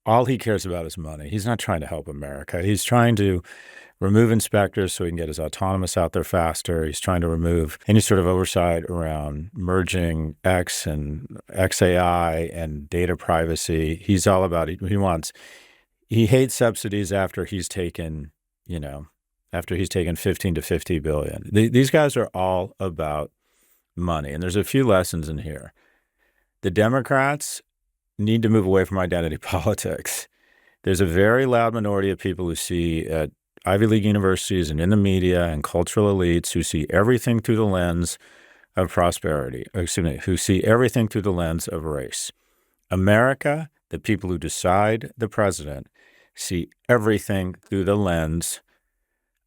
All he cares about is money. He's not trying to help America. He's trying to remove inspectors so he can get his autonomous out there faster. He's trying to remove any sort of oversight around merging X and XAI and data privacy. He's all about it. He hates subsidies after he's taken, after he's taken 15 to 50 billion. These guys are all about money. And there's a few lessons in here. The Democrats need to move away from identity politics. There's a very loud minority of people who see at Ivy League universities and in the media and cultural elites who see everything through the lens of prosperity, who see everything through the lens of race. America, the people who decide the president, see everything through the lens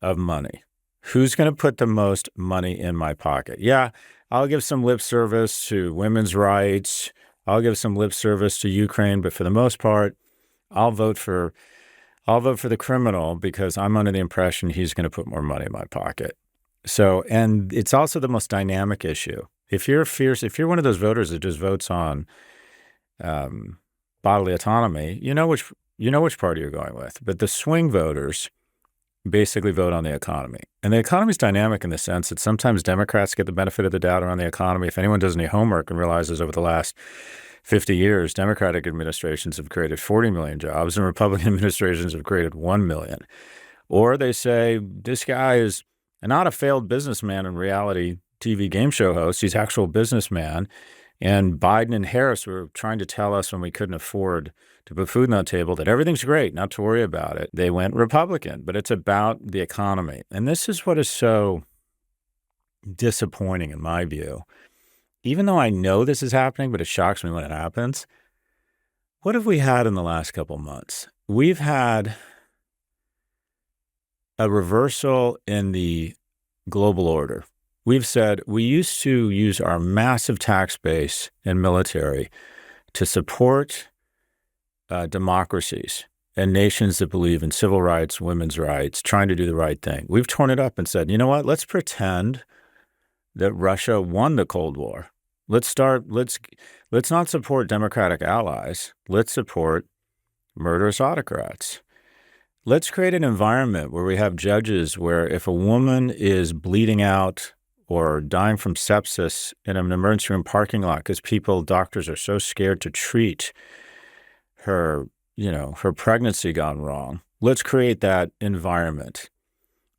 of money. Who's going to put the most money in my pocket? Yeah, I'll give some lip service to women's rights. I'll give some lip service to Ukraine, but for the most part, I'll vote for the criminal because I'm under the impression he's going to put more money in my pocket. So, and it's also the most dynamic issue. If you're one of those voters that just votes on bodily autonomy, you know which party you're going with. But the swing voters basically vote on the economy. And the economy is dynamic in the sense that sometimes Democrats get the benefit of the doubt around the economy. If anyone does any homework and realizes over the last 50 years, Democratic administrations have created 40 million jobs and Republican administrations have created 1 million. Or they say, this guy is not a failed businessman and reality TV game show host. He's actual businessman. And Biden and Harris were trying to tell us when we couldn't afford to put food on the table that everything's great, not to worry about it. They went Republican, but it's about the economy. And this is what is so disappointing in my view. Even though I know this is happening, but it shocks me when it happens. What have we had in the last couple months? We've had a reversal in the global order. We've said we used to use our massive tax base and military to support democracies and nations that believe in civil rights, women's rights, trying to do the right thing. We've torn it up and said, you know what? Let's pretend that Russia won the Cold War. Let's not support democratic allies. Let's support murderous autocrats. Let's create an environment where we have judges where if a woman is bleeding out or dying from sepsis in an emergency room parking lot because doctors are so scared to treat her pregnancy gone wrong, let's create that environment.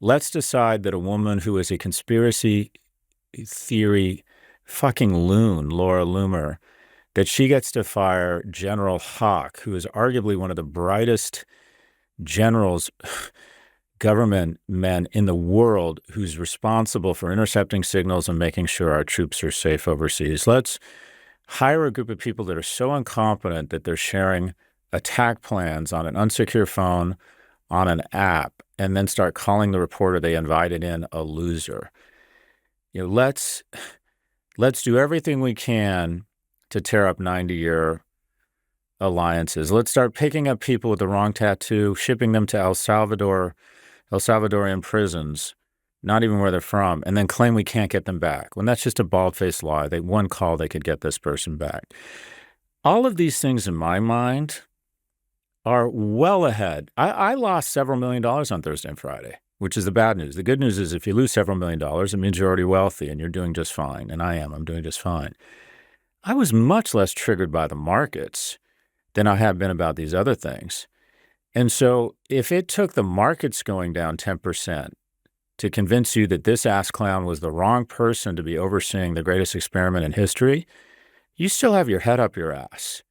Let's decide that a woman who is a conspiracy theory fucking loon, Laura Loomer, that she gets to fire General Hawk, who is arguably one of the brightest generals, government men in the world who's responsible for intercepting signals and making sure our troops are safe overseas. Let's hire a group of people that are so incompetent that they're sharing attack plans on an unsecure phone, on an app, and then start calling the reporter they invited in a loser. Let's do everything we can to tear up 90-year alliances. Let's start picking up people with the wrong tattoo, shipping them to Salvadorian prisons, not even where they're from, and then claim we can't get them back, when that's just a bald-faced lie. One call, they could get this person back. All of these things in my mind are well ahead. I lost several $1 million on Thursday and Friday, which is the bad news. The good news is if you lose several $1 million, it means you're already wealthy and you're doing just fine. And I'm doing just fine. I was much less triggered by the markets than I have been about these other things. And so if it took the markets going down 10% to convince you that this ass clown was the wrong person to be overseeing the greatest experiment in history, you still have your head up your ass.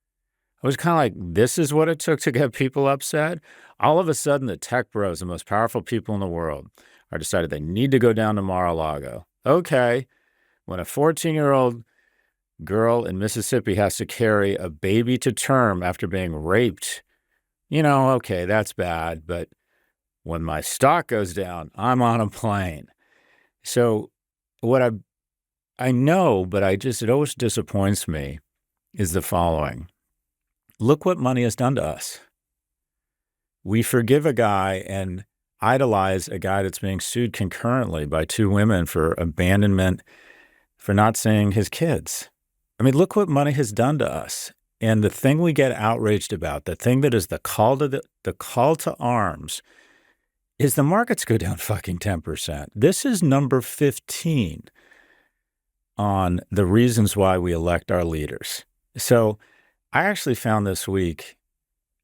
I was kind of like, this is what it took to get people upset? All of a sudden, the tech bros, the most powerful people in the world, are decided they need to go down to Mar-a-Lago. Okay, when a 14-year-old girl in Mississippi has to carry a baby to term after being raped, okay, that's bad. But when my stock goes down, I'm on a plane. So what I know, but it always disappoints me, is the following. Look what money has done to us. We forgive a guy and idolize a guy that's being sued concurrently by two women for abandonment, for not seeing his kids. I mean, look what money has done to us. And the thing we get outraged about, the thing that is the call to arms, is the markets go down fucking 10%. This is number 15 on the reasons why we elect our leaders. So I actually found this week,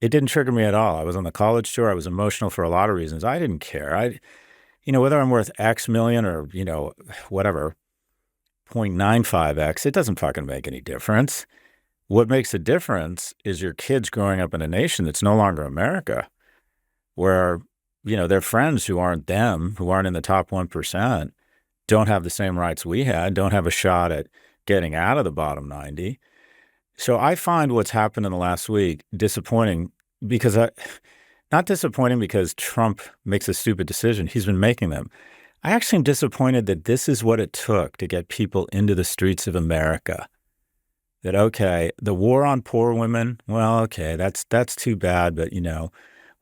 it didn't trigger me at all. I was on the college tour. I was emotional for a lot of reasons. I didn't care. Whether I'm worth X million or, whatever, 0.95X, it doesn't fucking make any difference. What makes a difference is your kids growing up in a nation that's no longer America, where, their friends who aren't them, who aren't in the top 1%, don't have the same rights we had, don't have a shot at getting out of the bottom 90. So I find what's happened in the last week disappointing because not disappointing because Trump makes a stupid decision. He's been making them. I actually am disappointed that this is what it took to get people into the streets of America. That, okay, the war on poor women, well, okay, that's too bad. But,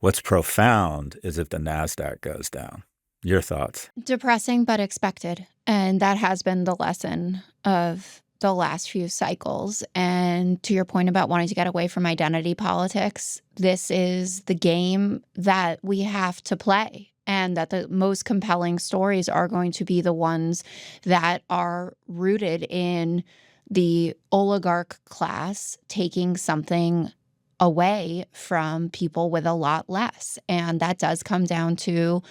what's profound is if the NASDAQ goes down. Your thoughts? Depressing, but expected. And that has been the lesson of the last few cycles. And to your point about wanting to get away from identity politics, this is the game that we have to play. And that the most compelling stories are going to be the ones that are rooted in the oligarch class taking something away from people with a lot less. And that does come down to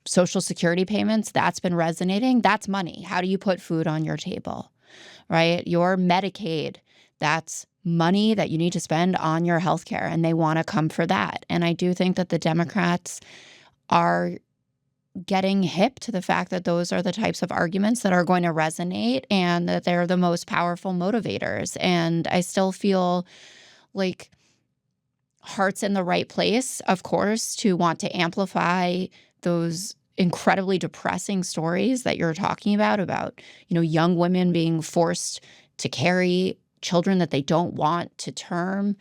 Social Security payments. That's been resonating. That's money. How do you put food on your table, right? Your Medicaid, that's money that you need to spend on your healthcare, and they want to come for that. And I do think that the Democrats are getting hip to the fact that those are the types of arguments that are going to resonate and that they're the most powerful motivators. And I still feel like heart's in the right place, of course, to want to amplify those incredibly depressing stories that you're talking about, young women being forced to carry children that they don't want to term,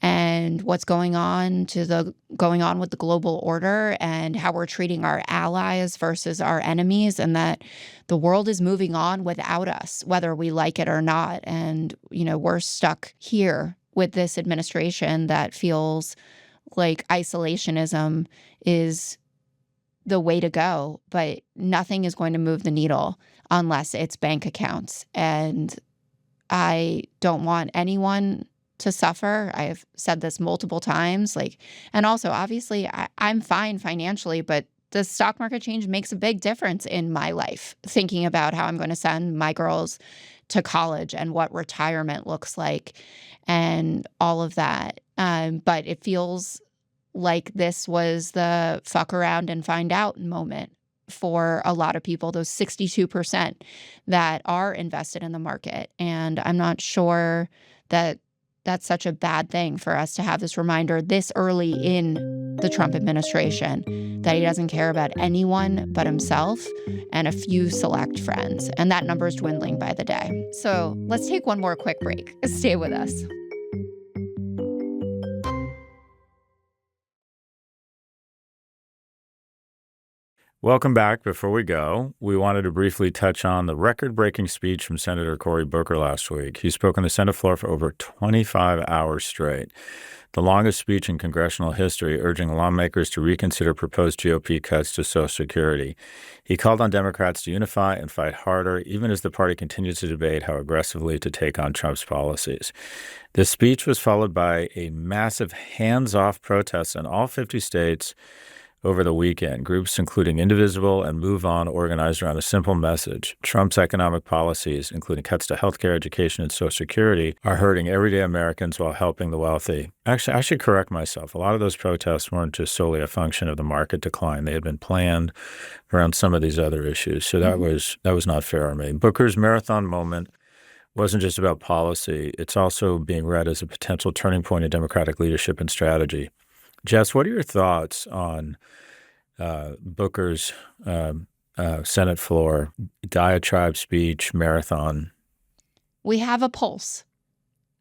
and what's going on with the global order and how we're treating our allies versus our enemies, and that the world is moving on without us, whether we like it or not. And, we're stuck here with this administration that feels like isolationism is the way to go, but nothing is going to move the needle unless it's bank accounts. And I don't want anyone to suffer. I've said this multiple times. And also, obviously, I'm fine financially, but the stock market change makes a big difference in my life, thinking about how I'm going to send my girls to college and what retirement looks like and all of that. But it feels like this was the fuck around and find out moment for a lot of people, those 62% that are invested in the market. And I'm not sure that that's such a bad thing for us to have this reminder this early in the Trump administration that he doesn't care about anyone but himself and a few select friends. And that number is dwindling by the day. So let's take one more quick break. Stay with us. Welcome back. Before we go, we wanted to briefly touch on the record-breaking speech from Senator Cory Booker last week. He spoke on the Senate floor for over 25 hours straight, the longest speech in congressional history, urging lawmakers to reconsider proposed GOP cuts to Social Security. He called on Democrats to unify and fight harder, even as the party continues to debate how aggressively to take on Trump's policies. The speech was followed by a massive hands-off protest in all 50 states over the weekend. Groups including Indivisible and Move On organized around a simple message. Trump's economic policies, including cuts to healthcare, education, and Social Security, are hurting everyday Americans while helping the wealthy. Actually, I should correct myself. A lot of those protests weren't just solely a function of the market decline. They had been planned around some of these other issues. So that was not fair on me. Booker's marathon moment wasn't just about policy. It's also being read as a potential turning point in Democratic leadership and strategy. Jess, what are your thoughts on Booker's Senate floor diatribe speech marathon? We have a pulse.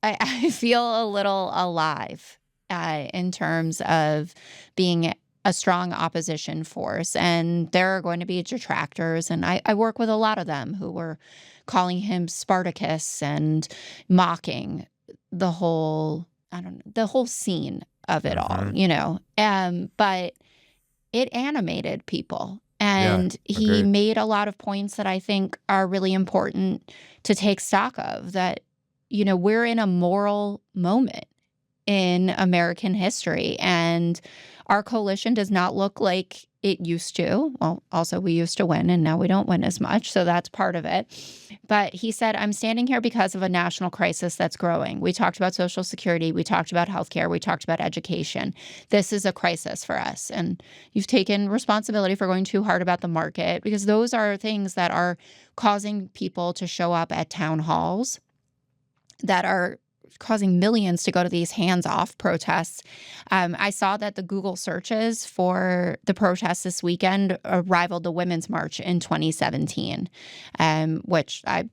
I feel a little alive in terms of being a strong opposition force. And there are going to be detractors. And I work with a lot of them who were calling him Spartacus and mocking the whole scene of it all, but it animated people. And he made a lot of points that I think are really important to take stock of, that, we're in a moral moment in American history, and our coalition does not look like it used to. Well, also, we used to win, and now we don't win as much, so that's part of it. But he said, I'm standing here because of a national crisis that's growing. We talked about Social Security. We talked about healthcare. We talked about education. This is a crisis for us. And you've taken responsibility for going too hard about the market, because those are things that are causing people to show up at town halls, that are causing millions to go to these hands-off protests. I saw that the Google searches for the protests this weekend rivaled the Women's March in 2017, which I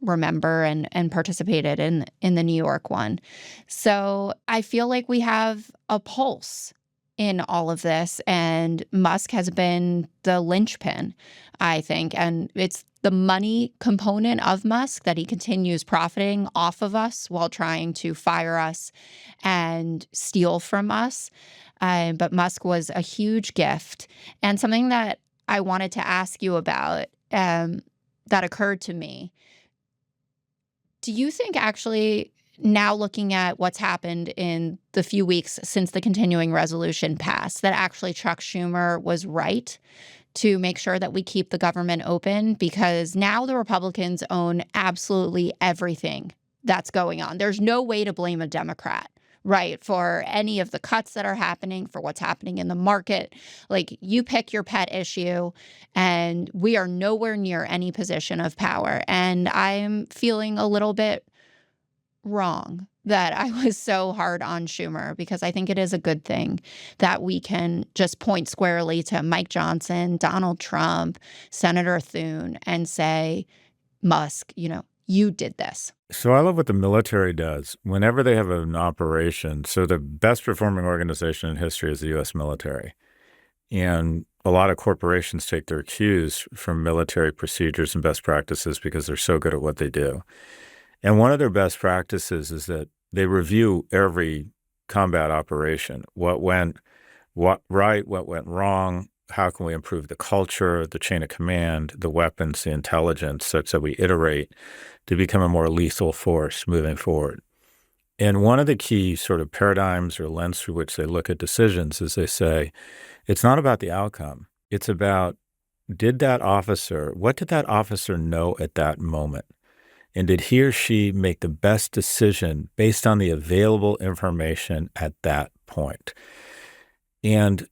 remember and participated in the New York one. So I feel like we have a pulse in all of this, and Musk has been the linchpin, I think, and it's the money component of Musk that he continues profiting off of us while trying to fire us and steal from us. But Musk was a huge gift. And something that I wanted to ask you about that occurred to me. Do you think, actually, now looking at what's happened in the few weeks since the continuing resolution passed, that actually Chuck Schumer was right to make sure that we keep the government open? Because now the Republicans own absolutely everything that's going on. There's no way to blame a Democrat, right, for any of the cuts that are happening, for what's happening in the market. Like, you pick your pet issue, and we are nowhere near any position of power. And I'm feeling a little bit wrong that I was so hard on Schumer, because I think it is a good thing that we can just point squarely to Mike Johnson, Donald Trump, Senator Thune, and say, Musk, you did this. So I love what the military does whenever they have an operation. So the best performing organization in history is the U.S. military. And a lot of corporations take their cues from military procedures and best practices because they're so good at what they do. And one of their best practices is that they review every combat operation. What went right, what went wrong, how can we improve the culture, the chain of command, the weapons, the intelligence, such that we iterate to become a more lethal force moving forward. And one of the key sort of paradigms or lens through which they look at decisions is they say, it's not about the outcome. It's about, what did that officer know at that moment? And did he or she make the best decision based on the available information at that point? And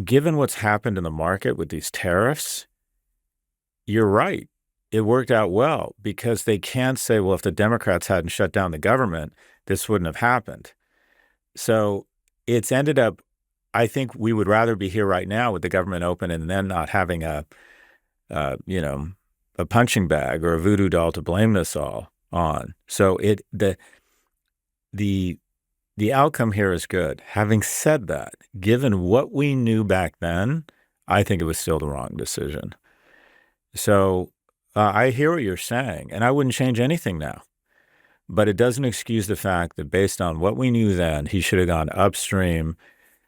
given what's happened in the market with these tariffs, you're right. It worked out well because they can't say, well, if the Democrats hadn't shut down the government, this wouldn't have happened. So it's ended up, I think we would rather be here right now with the government open and then not having a punching bag or a voodoo doll to blame this all on. So the outcome here is good. Having said that, given what we knew back then, I think it was still the wrong decision. So I hear what you're saying, and I wouldn't change anything now. But it doesn't excuse the fact that based on what we knew then, he should have gone upstream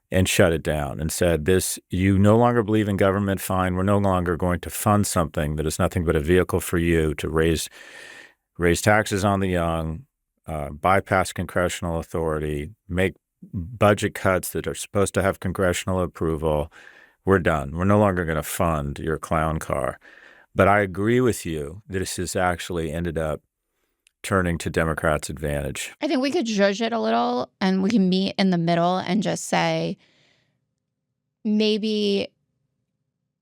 and shut it down and said, "This, you no longer believe in government, fine. We're no longer going to fund something that is nothing but a vehicle for you to raise taxes on the young, bypass congressional authority, make budget cuts that are supposed to have congressional approval. We're done. We're no longer going to fund your clown car." But I agree with you that this has actually ended up turning to Democrats' advantage. I think we could judge it a little and we can meet in the middle and just say maybe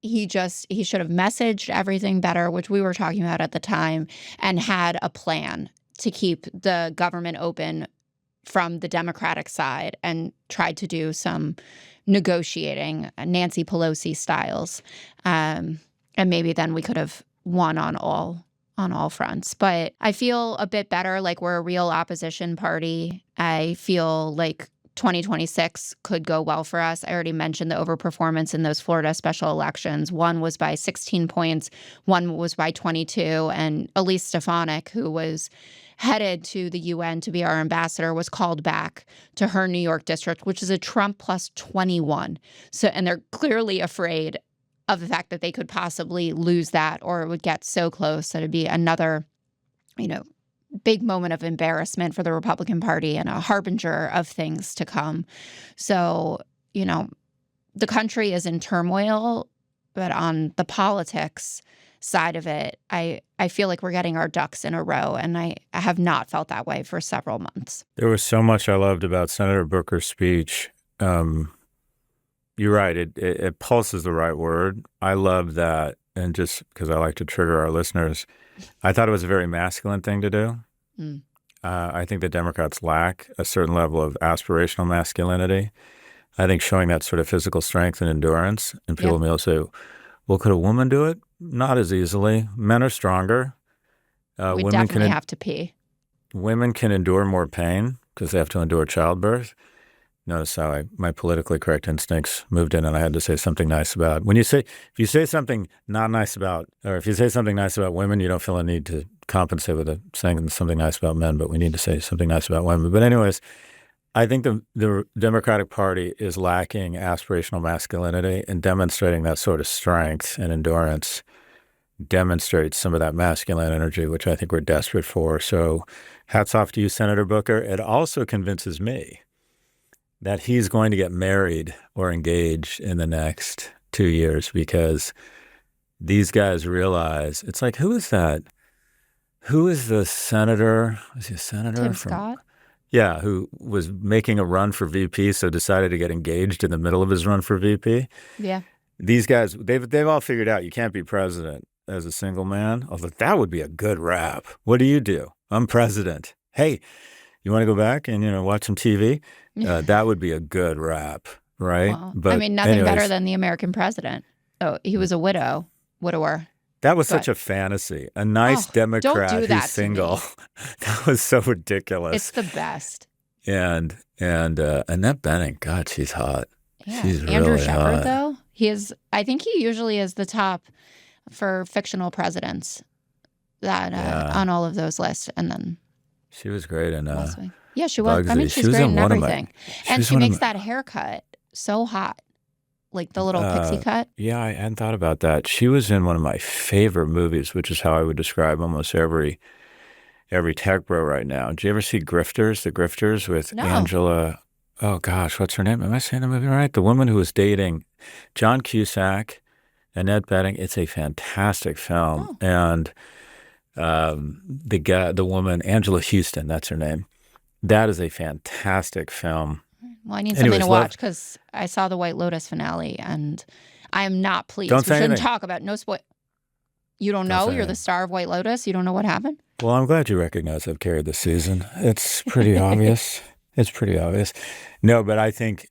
he should have messaged everything better, which we were talking about at the time, and had a plan to keep the government open from the Democratic side and tried to do some negotiating, Nancy Pelosi styles. And maybe then we could have won on all fronts. But I feel a bit better, like we're a real opposition party. I feel like 2026 could go well for us. I already mentioned the overperformance in those Florida special elections. One was by 16 points, one was by 22. And Elise Stefanik, who was headed to the UN to be our ambassador, was called back to her New York district, which is a Trump plus 21. So, and they're clearly afraid of the fact that they could possibly lose that or it would get so close that it'd be another, big moment of embarrassment for the Republican Party and a harbinger of things to come. So, the country is in turmoil, but on the politics side of it, I feel like we're getting our ducks in a row, and I have not felt that way for several months. There was so much I loved about Senator Booker's speech. You're right. It pulses the right word. I love that. And just because I like to trigger our listeners, I thought it was a very masculine thing to do. I think the Democrats lack a certain level of aspirational masculinity. I think showing that sort of physical strength and endurance, and people may say, well, could a woman do it? Not as easily. Men are stronger. We definitely have to pee. Women can endure more pain because they have to endure childbirth. Notice how my politically correct instincts moved in, and I had to say something nice about. If you say something not nice about, or if you say something nice about women, you don't feel a need to compensate with saying something nice about men, but we need to say something nice about women. But anyways, I think the Democratic Party is lacking aspirational masculinity, and demonstrating that sort of strength and endurance demonstrates some of that masculine energy, which I think we're desperate for. So hats off to you, Senator Booker. It also convinces me that he's going to get married or engaged in the next 2 years, because these guys realize, it's like, who is that? Who is the senator? Is he a senator? Tim Scott? Yeah, who was making a run for VP, so decided to get engaged in the middle of his run for VP. Yeah. These guys, they've all figured out you can't be president as a single man. Although that would be a good rap. What do? I'm president. Hey, you want to go back and watch some TV? That would be a good rap, right? Well, but nothing better than the American president. Oh, he was a widower. That was such a fantasy. A nice Democrat who's single. That was so ridiculous. It's the best. And Annette Bening, God, she's hot. Yeah. She's Andrew really Shepard, hot. though, I think he usually is the top for fictional presidents on all of those lists. And then she was great in yeah, she was. Bugsy. I mean, she's great in everything. And she makes that haircut so hot, like the little pixie cut. Yeah, I hadn't thought about that. She was in one of my favorite movies, which is how I would describe almost every tech bro right now. Did you ever see Grifters? The Grifters with Angela. Oh gosh, what's her name? Am I saying the movie right? The woman who was dating John Cusack, Annette Bening. It's a fantastic film, and the woman Angela Houston. That's her name. That is a fantastic film. Well, I need something to watch because I saw the White Lotus finale and I am not pleased. Don't say we shouldn't anything. talk about no spoil. You don't know? You're the star of White Lotus? You don't know what happened? Well, I'm glad you recognize I've carried this season. It's pretty obvious. It's pretty obvious. No, but I think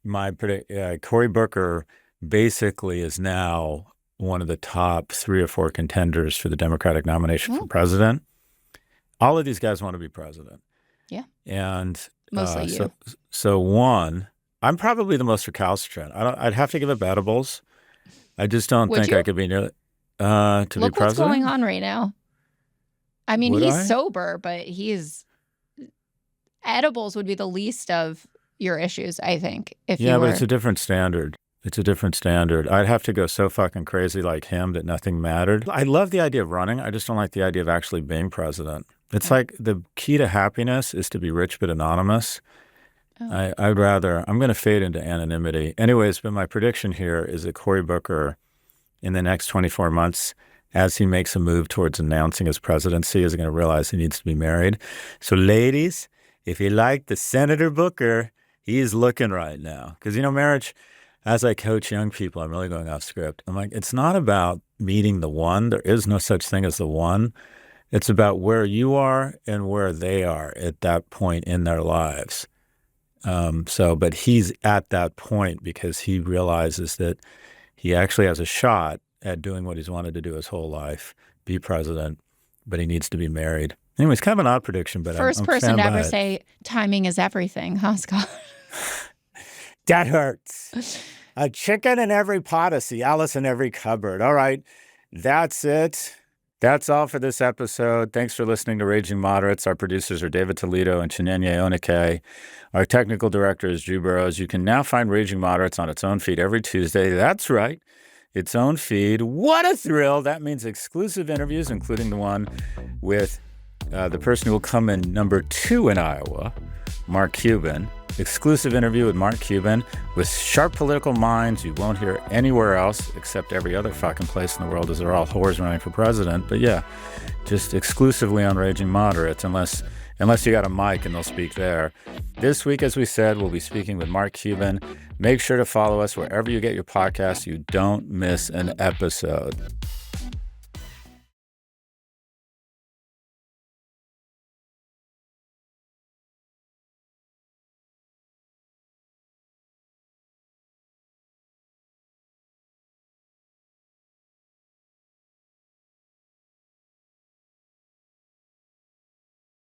Cory Booker basically is now one of the top 3 or 4 contenders for the Democratic nomination for president. All of these guys want to be president. Yeah. And mostly you. So one, I'm probably the most recalcitrant. I'd have to give up edibles. I just don't think I could be near to be president. Look what's going on right now. I mean, Would he's I? sober, but edibles would be the least of your issues, I think. But it's a different standard. It's a different standard. I'd have to go so fucking crazy like him that nothing mattered. I love the idea of running. I just don't like the idea of actually being president. It's like the key to happiness is to be rich but anonymous. I'm going to fade into anonymity. Anyways, but my prediction here is that Cory Booker, in the next 24 months, as he makes a move towards announcing his presidency, is going to realize he needs to be married. So ladies, if you like the Senator Booker, he's looking right now. Because, marriage, as I coach young people, I'm really going off script. I'm like, it's not about meeting the one. There is no such thing as the one. It's about where you are and where they are at that point in their lives. But he's at that point because he realizes that he actually has a shot at doing what he's wanted to do his whole life, be president, but he needs to be married. Anyway, it's kind of an odd prediction, but First I'm person to ever by it. say timing is everything, huh, Scott? That hurts. A chicken in every pot, a Cialis in every cupboard. All right, that's it. That's all for this episode. Thanks for listening to Raging Moderates. Our producers are David Toledo and Chinenye Onike. Our technical director is Drew Burrows. You can now find Raging Moderates on its own feed every Tuesday. That's right, its own feed. What a thrill. That means exclusive interviews, including the one with the person who will come in number 2 in Iowa, Mark Cuban. Exclusive interview with Mark Cuban with sharp political minds you won't hear anywhere else except every other fucking place in the world as they're all whores running for president. But yeah, just exclusively on Raging Moderates unless you got a mic and they'll speak there. This week, as we said, we'll be speaking with Mark Cuban. Make sure to follow us wherever you get your podcasts so you don't miss an episode.